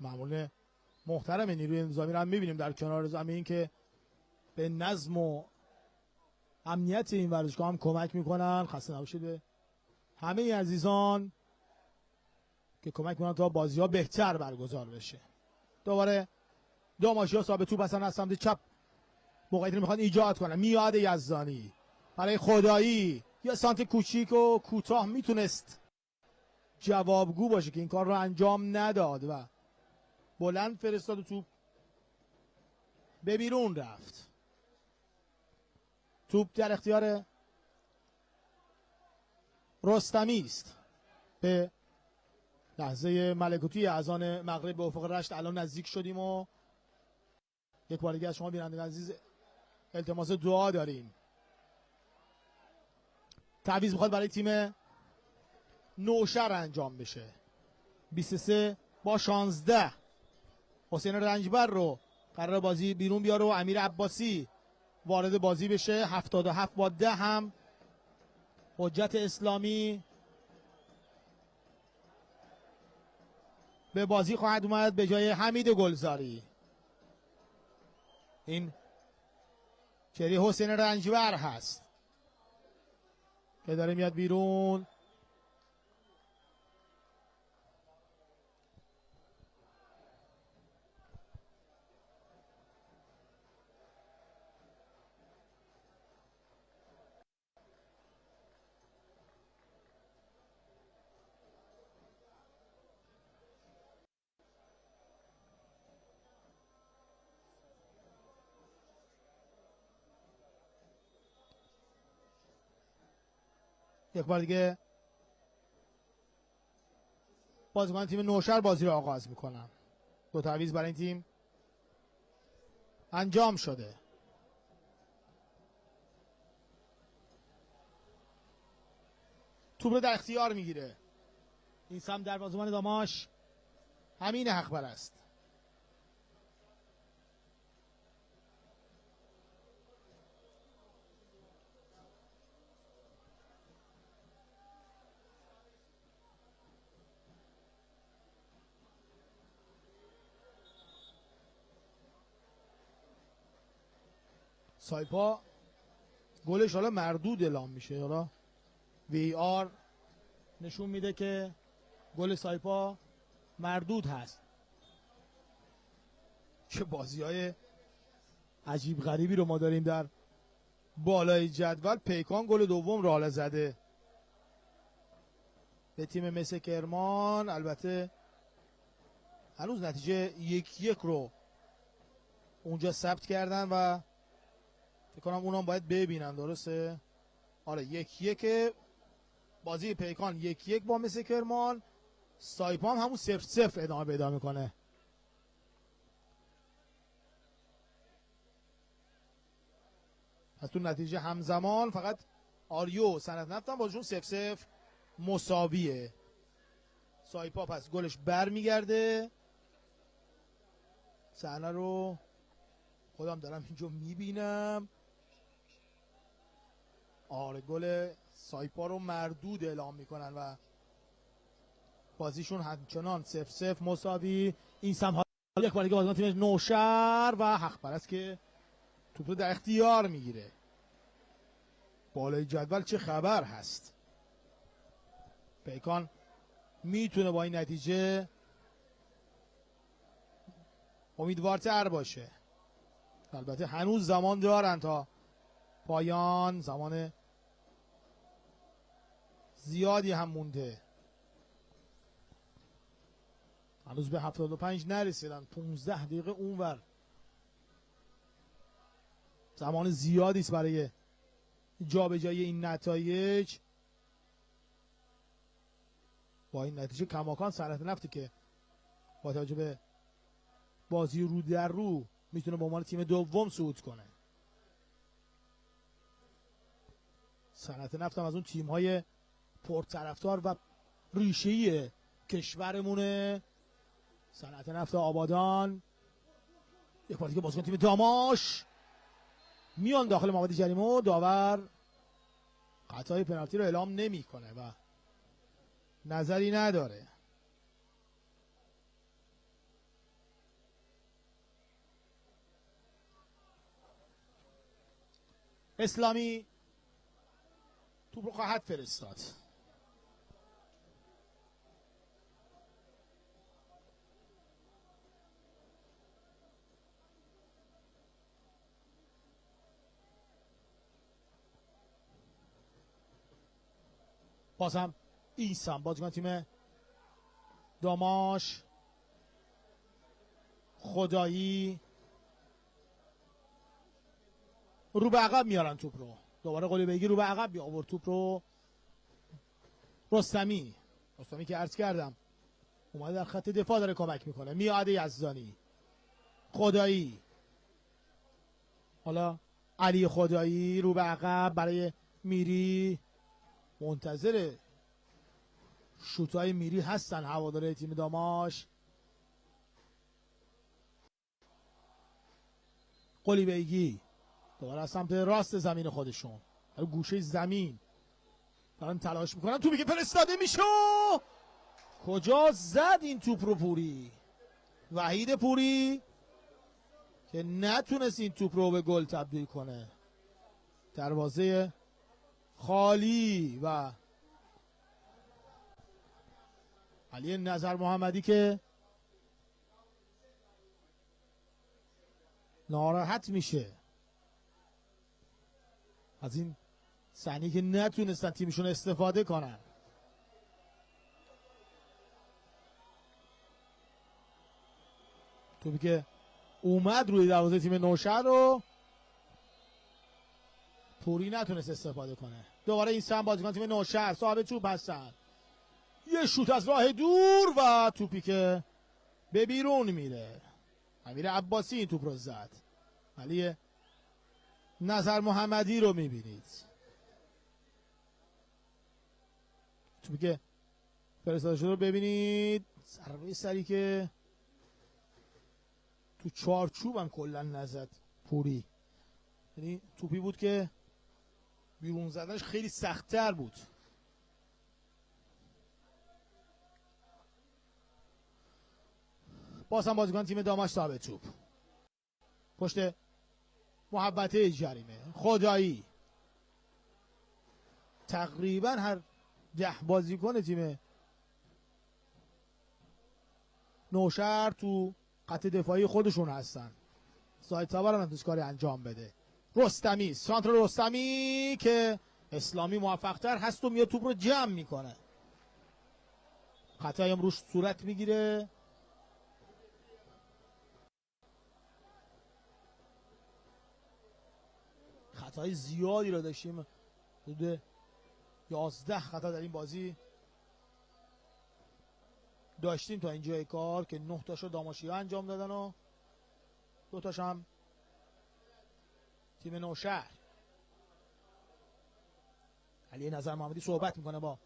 معمول محترم نیروی انتظامی رو هم میبینیم در کنار زمین که به نظم و امنیت این ورزشگاه هم کمک میکنن. خسته نباشید به همه عزیزان که کمک میکنن تا بازی ها بهتر برگزار بشه. دوباره داماشی ها صاحب توپ هستن از سمت چپ. موقعیتی میخوان ایجاد کنن. میاد یزدانی برای خدایی یه سانت کوچیک و کوتاه میتونست جوابگو باشه که این کار رو انجام نداد و بلند فرستاد و توپ به بیرون رفت. توپ در اختیار رستمی است. به لحظه ملکوتی اذان مغرب به افق رشت الان نزدیک شدیم و یک بار دیگه از شما بینندگان عزیز التماس دعا داریم. تعویض میخواد برای تیم نوشهر انجام بشه. 23 با 16 حسین رنجبر رو قرار بازی بیرون بیاره و امیر عباسی وارد بازی بشه. 77 با 10 هم حجت اسلامی به بازی خواهد اومد به جای حمید گلزاری. این چری حسین رنجبر هست که داره میاد بیرون. یک بار دیگه بازیکن تیم نوشهر بازی رو آغاز میکنن. دو تعویض برای این تیم انجام شده. توپ رو در اختیار میگیره. این سم دروازه‌بان داماش همین حقبر است. سایپا گلش حالا مردود اعلام میشه. حالا وی آر نشون میده که گل سایپا مردود هست. چه بازی‌های عجیب غریبی رو ما داریم در بالای جدول. پیکان گل دوم رو حالا زده به تیم مس کرمان. البته هنوز نتیجه 1-1 رو اونجا ثبت کردن و فکر کنم اونام باید ببینن. درسته؟ آره 1-1 بازی پیکان 1-1 با مس کرمان. سایپا هم همون 0-0 ادامه پیدا میکنه. از تو نتیجه همزمان فقط آریو صنعت نفت هم بازشون 0-0 مساویه. سایپا پس گلش بر میگرده. صحنه رو خودم دارم اینجا میبینم. آره گل سایپا رو مردود اعلام میکنن و بازیشون همچنان 0-0 مساوی. این سم یک بار دیگه بازیکن تیم نوشهر و حق پرست که توپ رو در اختیار میگیره. بالای جدول چه خبر هست؟ پیکان میتونه با این نتیجه امیدوارتر باشه. البته هنوز زمان دارن تا پایان، زمان زیادی هم مونده. هنوز به 75 نرسیدن. 15 دقیقه اونور زمان زیادی است برای جابجایی این نتایج. با این نتیجه کماکان صنعت نفتی که با توجه به بازی رو در رو میتونه به عنوان تیم دوم صعود کنه. صنعت نفت هم از اون تیم‌های پرطرفدار و ریشه‌ای کشورمونه. صنعت نفت آبادان یک بار دیگه بازیکن تیم داماش میان داخل محوطه جریمه و داور خطای پنالتی رو اعلام نمیکنه و نظری نداره. اسلامی توپ رو خواهد فرستاد. بازم ایسان بازیکن تیم داماش خدایی رو به عقب میارن توپ رو. دوباره قلیبگی رو به عقب می آورد توپ رو. رستمی که عرض کردم اومده در خط دفاع داره کمک میکنه. میاد یزدانی خدایی، حالا علی خدایی رو به عقب برای میری. منتظر شوتای میری هستن هواداره تیم داماش. قلیبگی دوباره از سمت راست زمین خودشون گوشه زمین دارن تلاش میکنن. توپی که فرستاده میشه کجا زد این توپ رو؟ پوری، وحید پوری که نتونست این توپ رو به گل تبدیل کنه. دروازه خالی و علی نظر محمدی که ناراحت میشه از این صحنه‌ای که نتونستن تیمشون استفاده کنن. توپی که اومد روی دروازه تیم نوشهر رو پوری نتونست استفاده کنه. دوباره این سم بازیکن تیم نوشهر صاحب توپ هستن. یه شوت از راه دور و توپی که به بیرون میره. امیر عباسی این توپ رو زد. علی نظر محمدی رو میبینید. توپی که فرستاده شده رو ببینید، ضربه سری که تو چارچوب هم کلا نزد پوری، یعنی توپی بود که بیرون زدنش خیلی سخت‌تر بود. باز هم بازیکن تیم داماش صاحب توپ پشت محبته جریمه خدایی. تقریبا هر 10 بازیکن تیم نوشهر تو خط دفاعی خودشون هستن. ساید سوار هم نتونست کاری انجام بده. رستمی، سانتر رستمی که اسلامی موفق تر هست و میاد توپ رو جمع میکنه. خطایی هم روش صورت میگیره. خطای زیادی رو داشتیم، حدود 11 خطا در این بازی داشتیم تا اینجای کار که 9 تاشو داماشی‌ها انجام دادن و 2 تاش هم تیم نوشهر. علی نظر محمدی صحبت میکنه با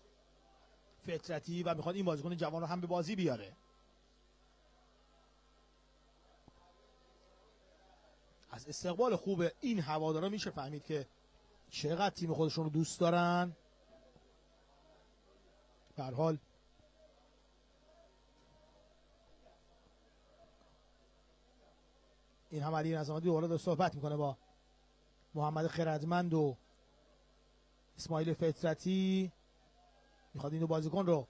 فطرتی و میخواد این بازیکن جوان رو هم به بازی بیاره. از استقبال خوب این هوادارا میشه فهمید که چقدر تیم خودشون رو دوست دارن. به هر حال این هم علی نظر محمدی دوباره صحبت میکنه با محمد خردمند و اسماعیل فطرتی، میخواد این دو بازیکن رو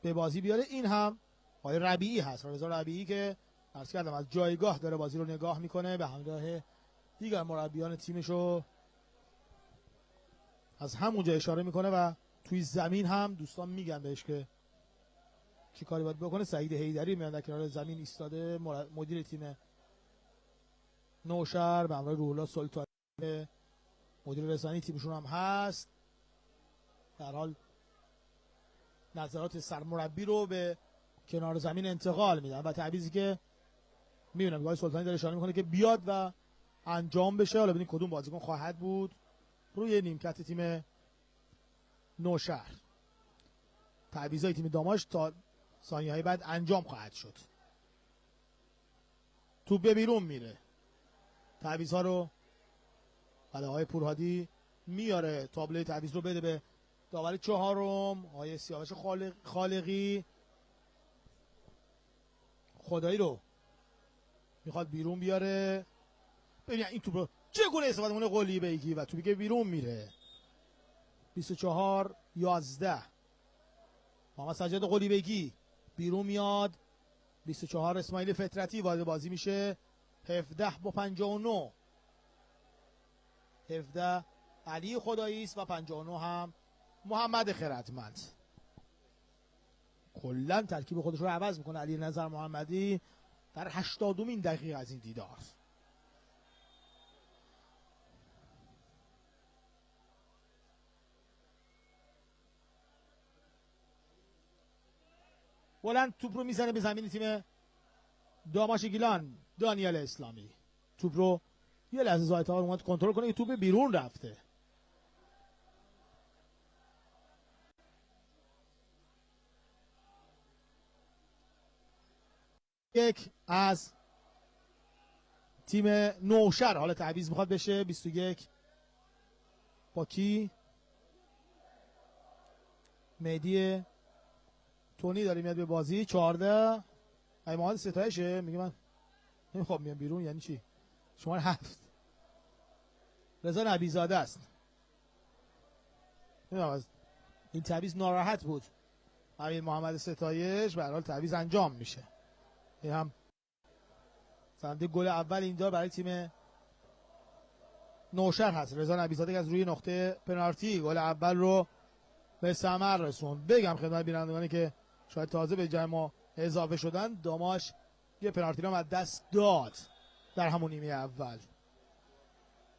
به بازی بیاره. این هم آقای ربیعی هست، رضا ربیعی که عرض کردم از جایگاه داره بازی رو نگاه میکنه به همراه دیگر مربیان تیمش رو از همونجا اشاره میکنه و توی زمین هم دوستان میگن بهش که چی کاری باید بکنه. سعید حیدری میاد در کنار زمین ایستاده، مدیر تیم نوشهر به همراه روح‌الله سلطانی مدیر رسانه‌ای تیمشون هم هست. در حال نظرات سرمربی رو به کنار زمین انتقال میدن و تعویضی که میبینم آقای سلطانی داره اشاره میکنه که بیاد و انجام بشه. حالا ببینیم کدوم بازیکن خواهد بود روی نیمکت تیم نوشهر. تعویضای تیم داماش تا ثانیه‌های بعد انجام خواهد شد. توپ به بیرون میره. تعویض‌ها رو بعد آقای پورهادی میاره تابلوی تعویض رو بده به داور چهارم آقای سیاوش خالقی. خدایی رو میخواد بیرون بیاره. ببین این توپ رو چگونه استفاده کنه قلی بیگی و توپی که بیرون میره. 24-11 محمد سجاد قلی بیگی بیرون میاد. 24 اسماعیل فطرتی وارد بازی میشه. 17-59 17 علی خدایی است و 59 هم محمد خردمند. کلا ترکیب خودش رو عوض میکنه علی نظر محمدی در 80مین دقیقه از این دیدار. بلند توپ رو میزنه به زمین تیم داماش گیلان. دانیال اسلامی توپ رو یه لحظه زایت‌ها اومد کنترل کنه، توپ بیرون رفته. یک از تیم نوشهر حالا تعویض میخواد بشه. 21 با کی؟ مهدی تونی داره میاد به بازی. 14 ای محمد ستایشه میگه من نمیخوام میام بیرون. یعنی چی؟ شماره 7 رضا نبیزاده است. نمیدونم از این تعویض ناراحت بود امیر محمد ستایش. به هر حال تعویض انجام میشه. این هم سنده گل اول این دار برای تیم نوشهر هست. رضا نبیزاده که از روی نقطه پنالتی گل اول رو به ثمر رسوند. بگم خدمت بینندگانی که شاید تازه به جمع ما اضافه شدن، داماش یه پنالتی رو از دست داد در همون نیمه اول.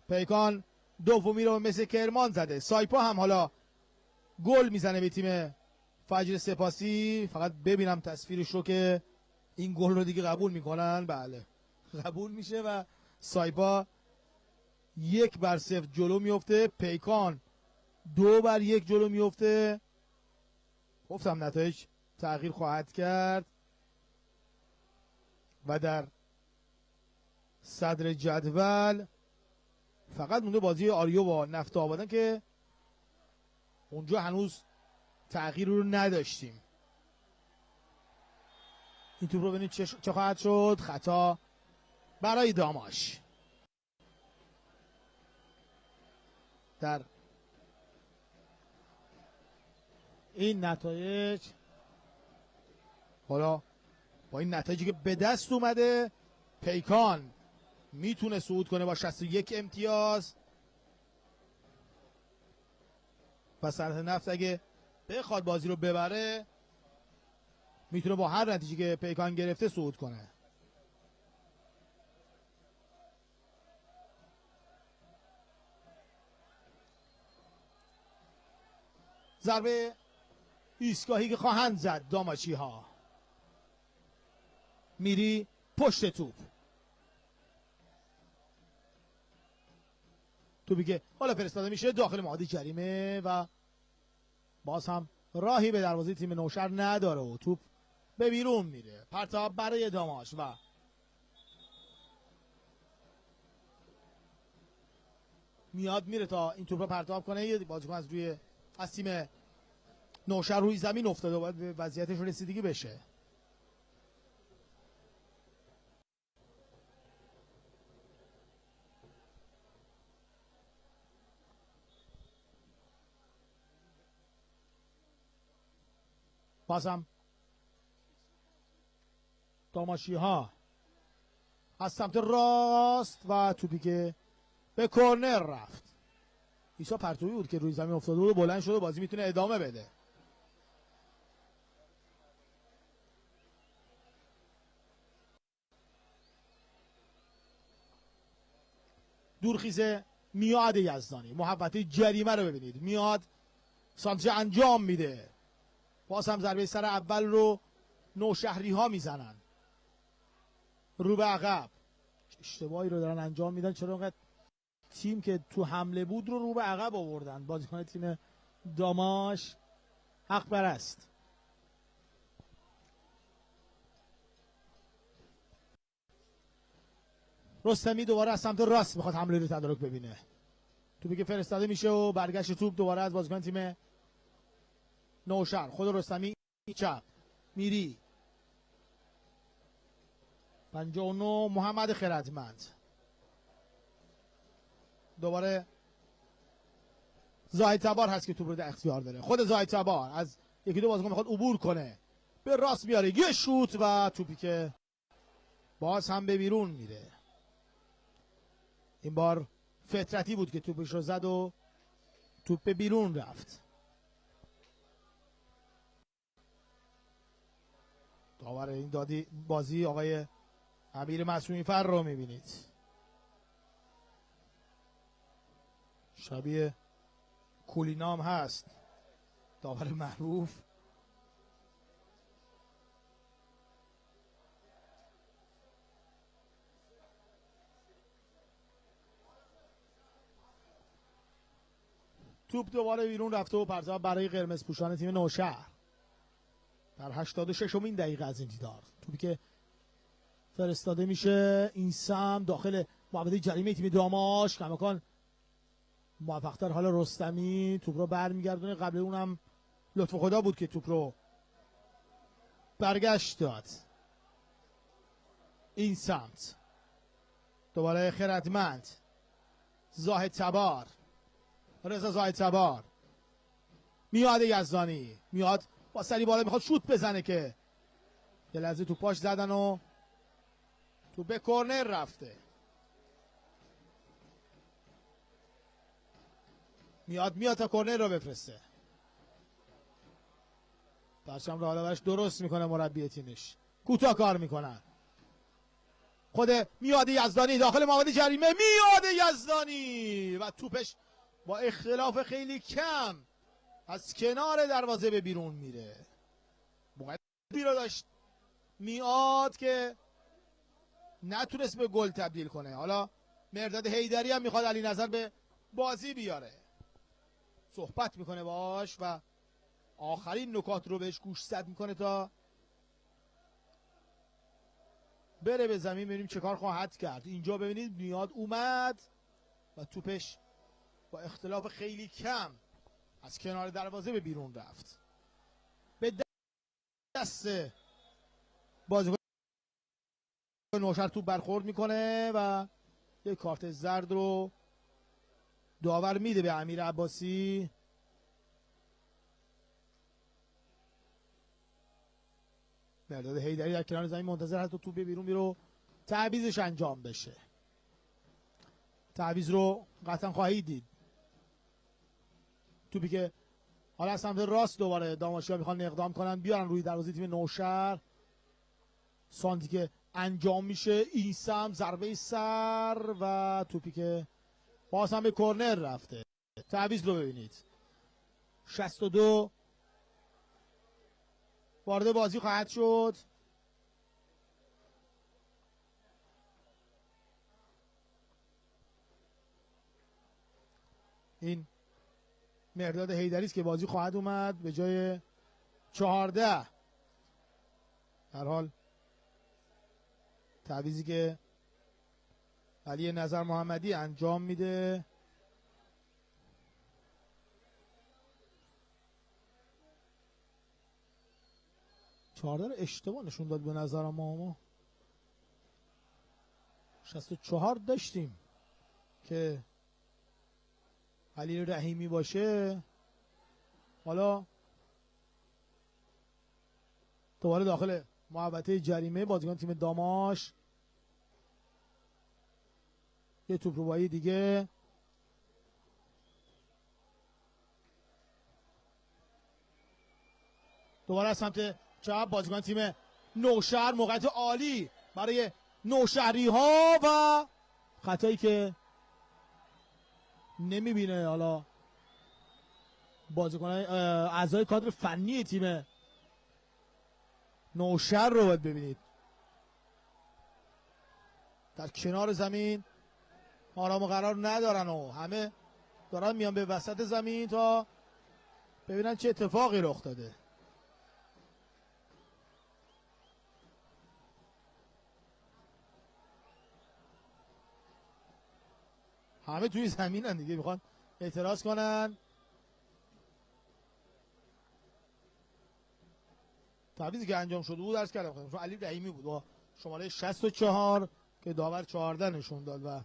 پیکان دومی رو مثل کرمان زده. سایپا هم حالا گل میزنه به تیم فجر سپاسی. فقط ببینم تصویرش رو که این گل رو دیگه قبول میکنن. بله قبول میشه و سایپا 1-0 جلو میفته. پیکان 2-1 جلو میفته گفتم نتایج تغییر خواهد کرد و در صدر جدول فقط مونده بازی آریو با نفت آبادان که اونجا هنوز تغییر رو نداشتیم. این توپ رو ببینید چه خواهد شد. خطا برای داماش. در این نتایج، حالا با این نتایجی که به دست اومده، پیکان میتونه صعود کنه با 61 امتیاز و صنعت نفت اگه بخواد بازی رو ببره میتونه با هر نتیجه که پیکان گرفته صعود کنه. ضربه ایستگاهی که خواهند زد داماچی ها. میری پشت توپی که حالا فرستاده میشه داخل محدود جریمه و باز هم راهی به دروازه تیم نوشهر نداره و توپ به بیرون میره. پرتاب برای داماش و میاد میره تا این توپ رو پرتاب کنه. یه بازیکن از تیم نوشهر روی زمین افتاده و باید به وضعیتش رسیدگی بشه. بازم داماشی ها از سمت راست و توپی که به کورنر رفت. ایسا پرتویی بود که روی زمین افتاده بود و بلند شده، بازی میتونه ادامه بده. دورخیز میاد یزدانی محوطه جریمه رو ببینید. میاد سانتری انجام میده. باز هم ضربه سر اول رو نوشهری ها میزنن. رو به عقب اشتباهی رو دارن انجام میدن. چرا انقدر تیم که تو حمله بود رو به عقب آوردن؟ بازیکن تیم داماش حق پرست. رستمی دوباره از سمت راست میخواد حمله رو تدارک ببینه. توپی که فرستاده میشه و برگشت توپ دوباره از بازیکن تیم نوشهر. خود رستمی چپ. میری 59 محمد خردمند. دوباره زاهد تبار هست که توپ رو در اختیار داره. خود زاهد تبار از یکی دو بازیکن میخواد عبور کنه، به راست میاره یه شوت و توپی که باز هم به بیرون میره. این بار فطرتی بود که توپش رو زد و توپ به بیرون رفت. داور این بازی آقای امیر معصومی فر رو میبینید. شبیه کولینام هست داور معروف. توپ دوباره بیرون رفته و پرتاب برای قرمز پوشان تیم نوشهر در 86مین دقیقه از این دیدار. توپی که فرستاده میشه این سم داخل محوطه جریمه تیم داماش. کماکان موفق‌تر حالا رستمی توپ رو برمیگردونه. قبل اونم لطف خدا بود که توپ رو برگشت داد. این سمت دوباره خردمند. زاهد تبار. رضا زاهد تبار. میاد یزدانی. میاد با سری بالا میخواد شوت بزنه که یه لحظه تو پاش زدن و تو به کورنر رفته. میاد تا کورنر رو بفرسته. پرچم رو حالا براش درست میکنه مربی تیمش. کوتاه کار میکنن. خود میاد یزدانی داخل محوطه جریمه. میاد یزدانی و توپش با اختلاف خیلی کم از کنار دروازه به بیرون میره. موقعی رو داشت میاد که نتونست به گل تبدیل کنه. حالا مرداد حیدری هم میخواد علی نظر به بازی بیاره. صحبت میکنه باش و آخرین نکات رو بهش گوشزد میکنه تا بره به زمین. ببینیم چه کار خواهد کرد. اینجا ببینید نیاد اومد و توپش با اختلاف خیلی کم از کنار دروازه به بیرون رفت. به دست بازیکن نوشهر توپ برخورد میکنه و یک کارت زرد رو داور میده به امیر عباسی. مرداد حیدری در کنار زمین منتظر هست تا توپ بیرون میره تعویضش انجام بشه. تعویض رو قطعا خواهید دید. توپی که حالا از سمت راست دوباره داماشی‌ها میخوان اقدام کنن بیارن روی دروازه تیم نوشهر. سانتی که انجام میشه این سم ضربه سر و توپی که باز هم به کرنر رفته. تعویض رو ببینید. 62 وارد بازی خواهد شد. این مرداد حیدری است که بازی خواهد اومد به جای 14. در حال تعویضی که علی نظر محمدی انجام میده. چهارده رو اشتباه نشون داد به نظرم. ما 64 داشتیم که علی رحیمی باشه. حالا دوباره داخل محوطه جریمه بازیکن تیم داماش. یه توپ روبایی دیگه. دوباره از سمت چپ بازیکن تیم نوشهر. موقعیت عالی برای نوشهری ها و خطایی که نمیبینه حالا بازیکن اعضای کادر فنی تیم نوشهر رو باید ببینید در کنار زمین آرام و قرار ندارن و همه دارن میان به وسط زمین تا ببینن چه اتفاقی رخ داده. همه توی زمینن دیگه میخوان اعتراض کنن. تعویضی که انجام شده بود عرض کردم چون علی رحیمی بود با شماره 64 که داور 14 نشون داد و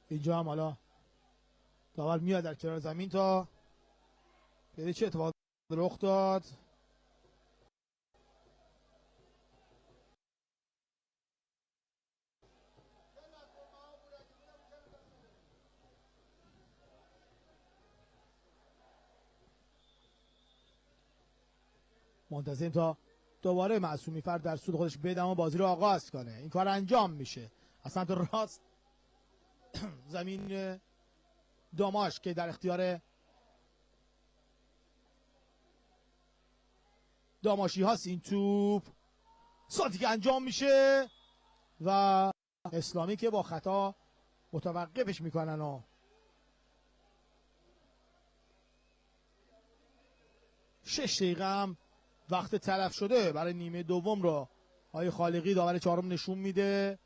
اینجا هم حالا داور میاد در کنار زمین تا ببینید چه اتفاقی رخ داد. منتظریم تا دوباره معصومی فرد در سود خودش بدم و بازی رو آغاز کنه. این کار انجام میشه از سمت راست زمین داماش که در اختیار داماشی هاست. این توپ سانتی که انجام میشه و اسلامی که با خطا متوقفش میکنن و 6 دقیقه هم وقت تلف شده برای نیمه دوم رو آقای خالقی داور چهارم نشون میده.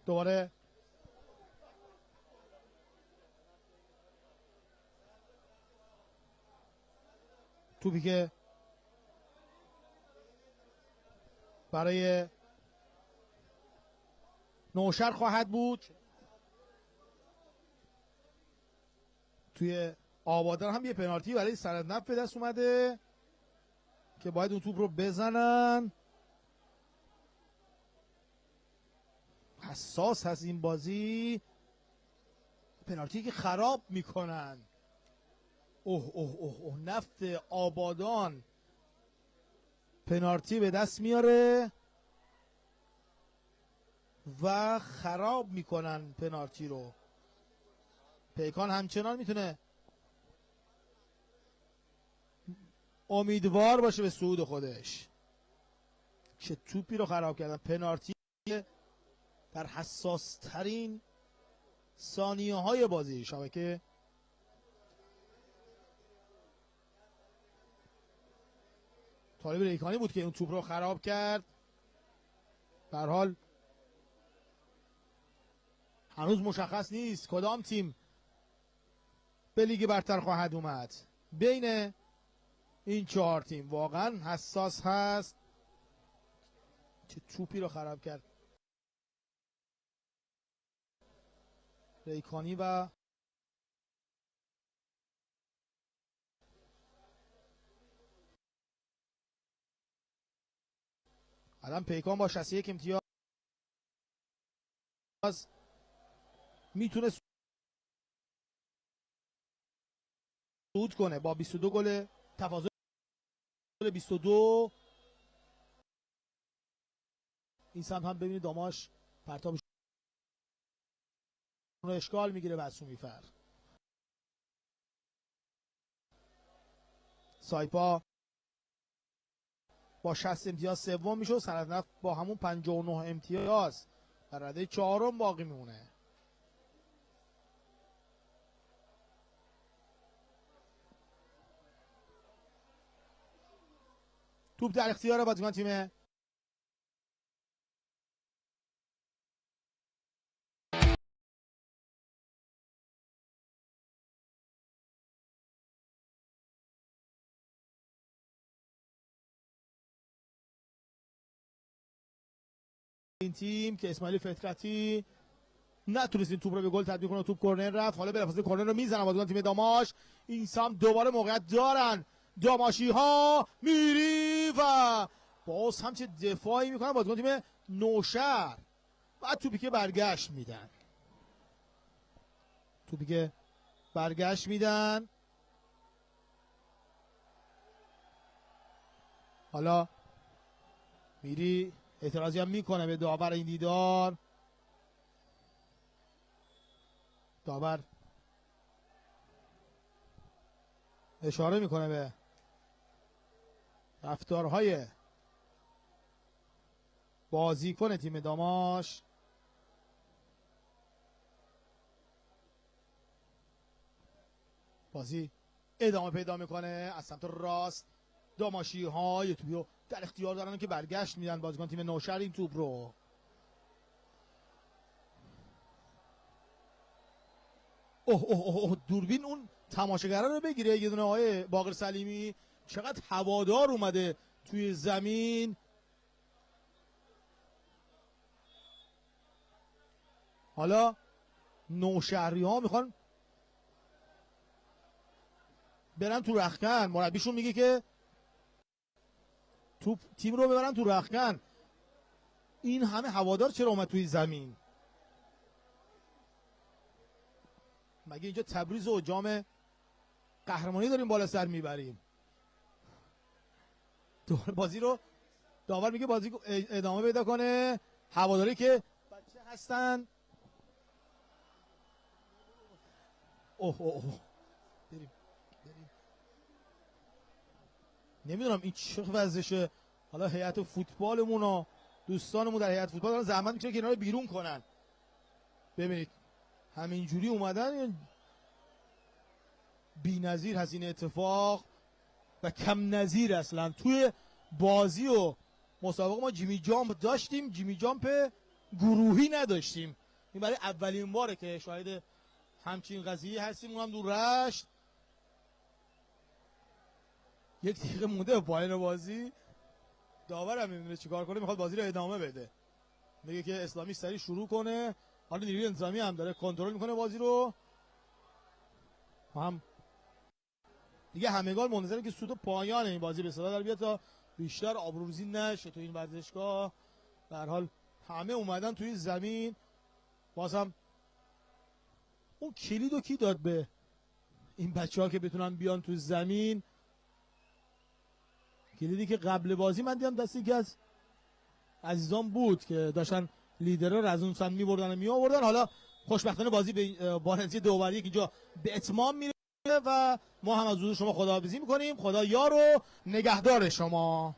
دوباره توپی که برای نوشهر خواهد بود. توی آبادان هم یه پنالتی برای سرنف به دست اومده که باید اون توپ رو بزنن. حساس هست این بازی. پنالتی که خراب میکنن. اوه اوه اوه اوه نفت آبادان پنالتی به دست میاره و خراب میکنن پنالتی رو. پیکان همچنان میتونه امیدوار باشه به صعود خودش. چه توپی رو خراب کردن. پنالتی در حساس ترین ثانیه های بازی. شبکه طالب ریکانی بود که اون توپ رو خراب کرد. به هر حال هنوز مشخص نیست کدام تیم به لیگ برتر خواهد اومد. بین این 4 تیم واقعا حساس هست. چه توپی رو خراب کرد ریکانی و الان پیکان با 61 امتیاز میتونه صعود کنه با 22 گل تفاضل 22. این سمت هم ببینید داماش پرتابش رو اشکال میگیره معصومی فر. سایپا با 60 امتیاز سوم میشه و سندنفت با همون 59 امتیاز در رده 4 باقی میمونه. توپ در اختیار بازیکن تیم این تیم که اسماعیل فطرتی نتونست این توپ رو به گل تبدیل کنه. توپ کورنر رفت. حالا بلافاصله کورنر رو میزنن بازیکن تیم داماش. این سم دوباره موقعیت دارن داماشی ها. میری و باز هم چه دفاعی میکنن بازیکن تیم نوشهر. بعد توپی که برگشت میدن. توپی که برگشت میدن. حالا میری اعتراضی هم میکنه به داور این دیدار. داور اشاره میکنه به رفتارهای بازیکن تیم داماش. بازی ادامه پیدا میکنه از سمت راست. داماشی ها یه توپی رو در اختیار دارن که برگشت میدن بازیکن تیم نوشهر این توپ رو. اوه اوه اوه دوربین اون تماشاگرا رو بگیره. یه دونه آقای باقر سلیمی چقدر هوادار اومده توی زمین. حالا نوشهری ها میخوان برن تو رختکن. مربیشون میگه که توپ تیم رو ببرن تو رختکن. این همه هوادار چرا اومد توی زمین؟ مگه اینجا تبریز و جام قهرمانی داریم بالا سر میبریم؟ بازی رو داور میگه بازی ادامه پیدا کنه. هواداری که بچه هستن. اوه اوه اوه بریم. نمیدونم این چه وضعشه. حالا هیئت فوتبالمون و دوستانمون در هیئت فوتبال دارن زحمت میکشن که اینا رو بیرون کنن. ببینید همینجوری اومدن. بی‌نظیر هست این اتفاق و کم نظیر. اصلا توی بازی و مسابقه ما جیمی جامپ داشتیم، جیمی جامپ گروهی نداشتیم. این برای اولین باره که شاهد همچین قضیه هستیم. اونم دور رشت. یک دقیقه مونده به پایان بازی. داورم نمیدونه چیکار کنه. میخواد بازی رو ادامه بده. میگه که اسلامی سریع شروع کنه. حالا نیروی انتظامی هم داره کنترل میکنه بازی رو. هم دیگه همگان منتظرن که سود پایان این بازی به صدا در بیاد تا بیشتر آبروریزی نشه تو این ورزشگاه. به هر حال همه اومدن توی زمین. بازم اون کلیدو کی داد به این بچه‌ها که بتونن بیان توی زمین؟ کلیدی که قبل بازی من دیدم دست یکی از عزیزان بود که داشتن لیدرها رو از اون سمت می‌بردن و می‌آوردن. حالا خوشبختانه بازی به با نتیجه 2-1 اینجا به اتمام میره و ما هم از حضور شما خداحافظی میکنیم. خدا یار و نگهدار شما.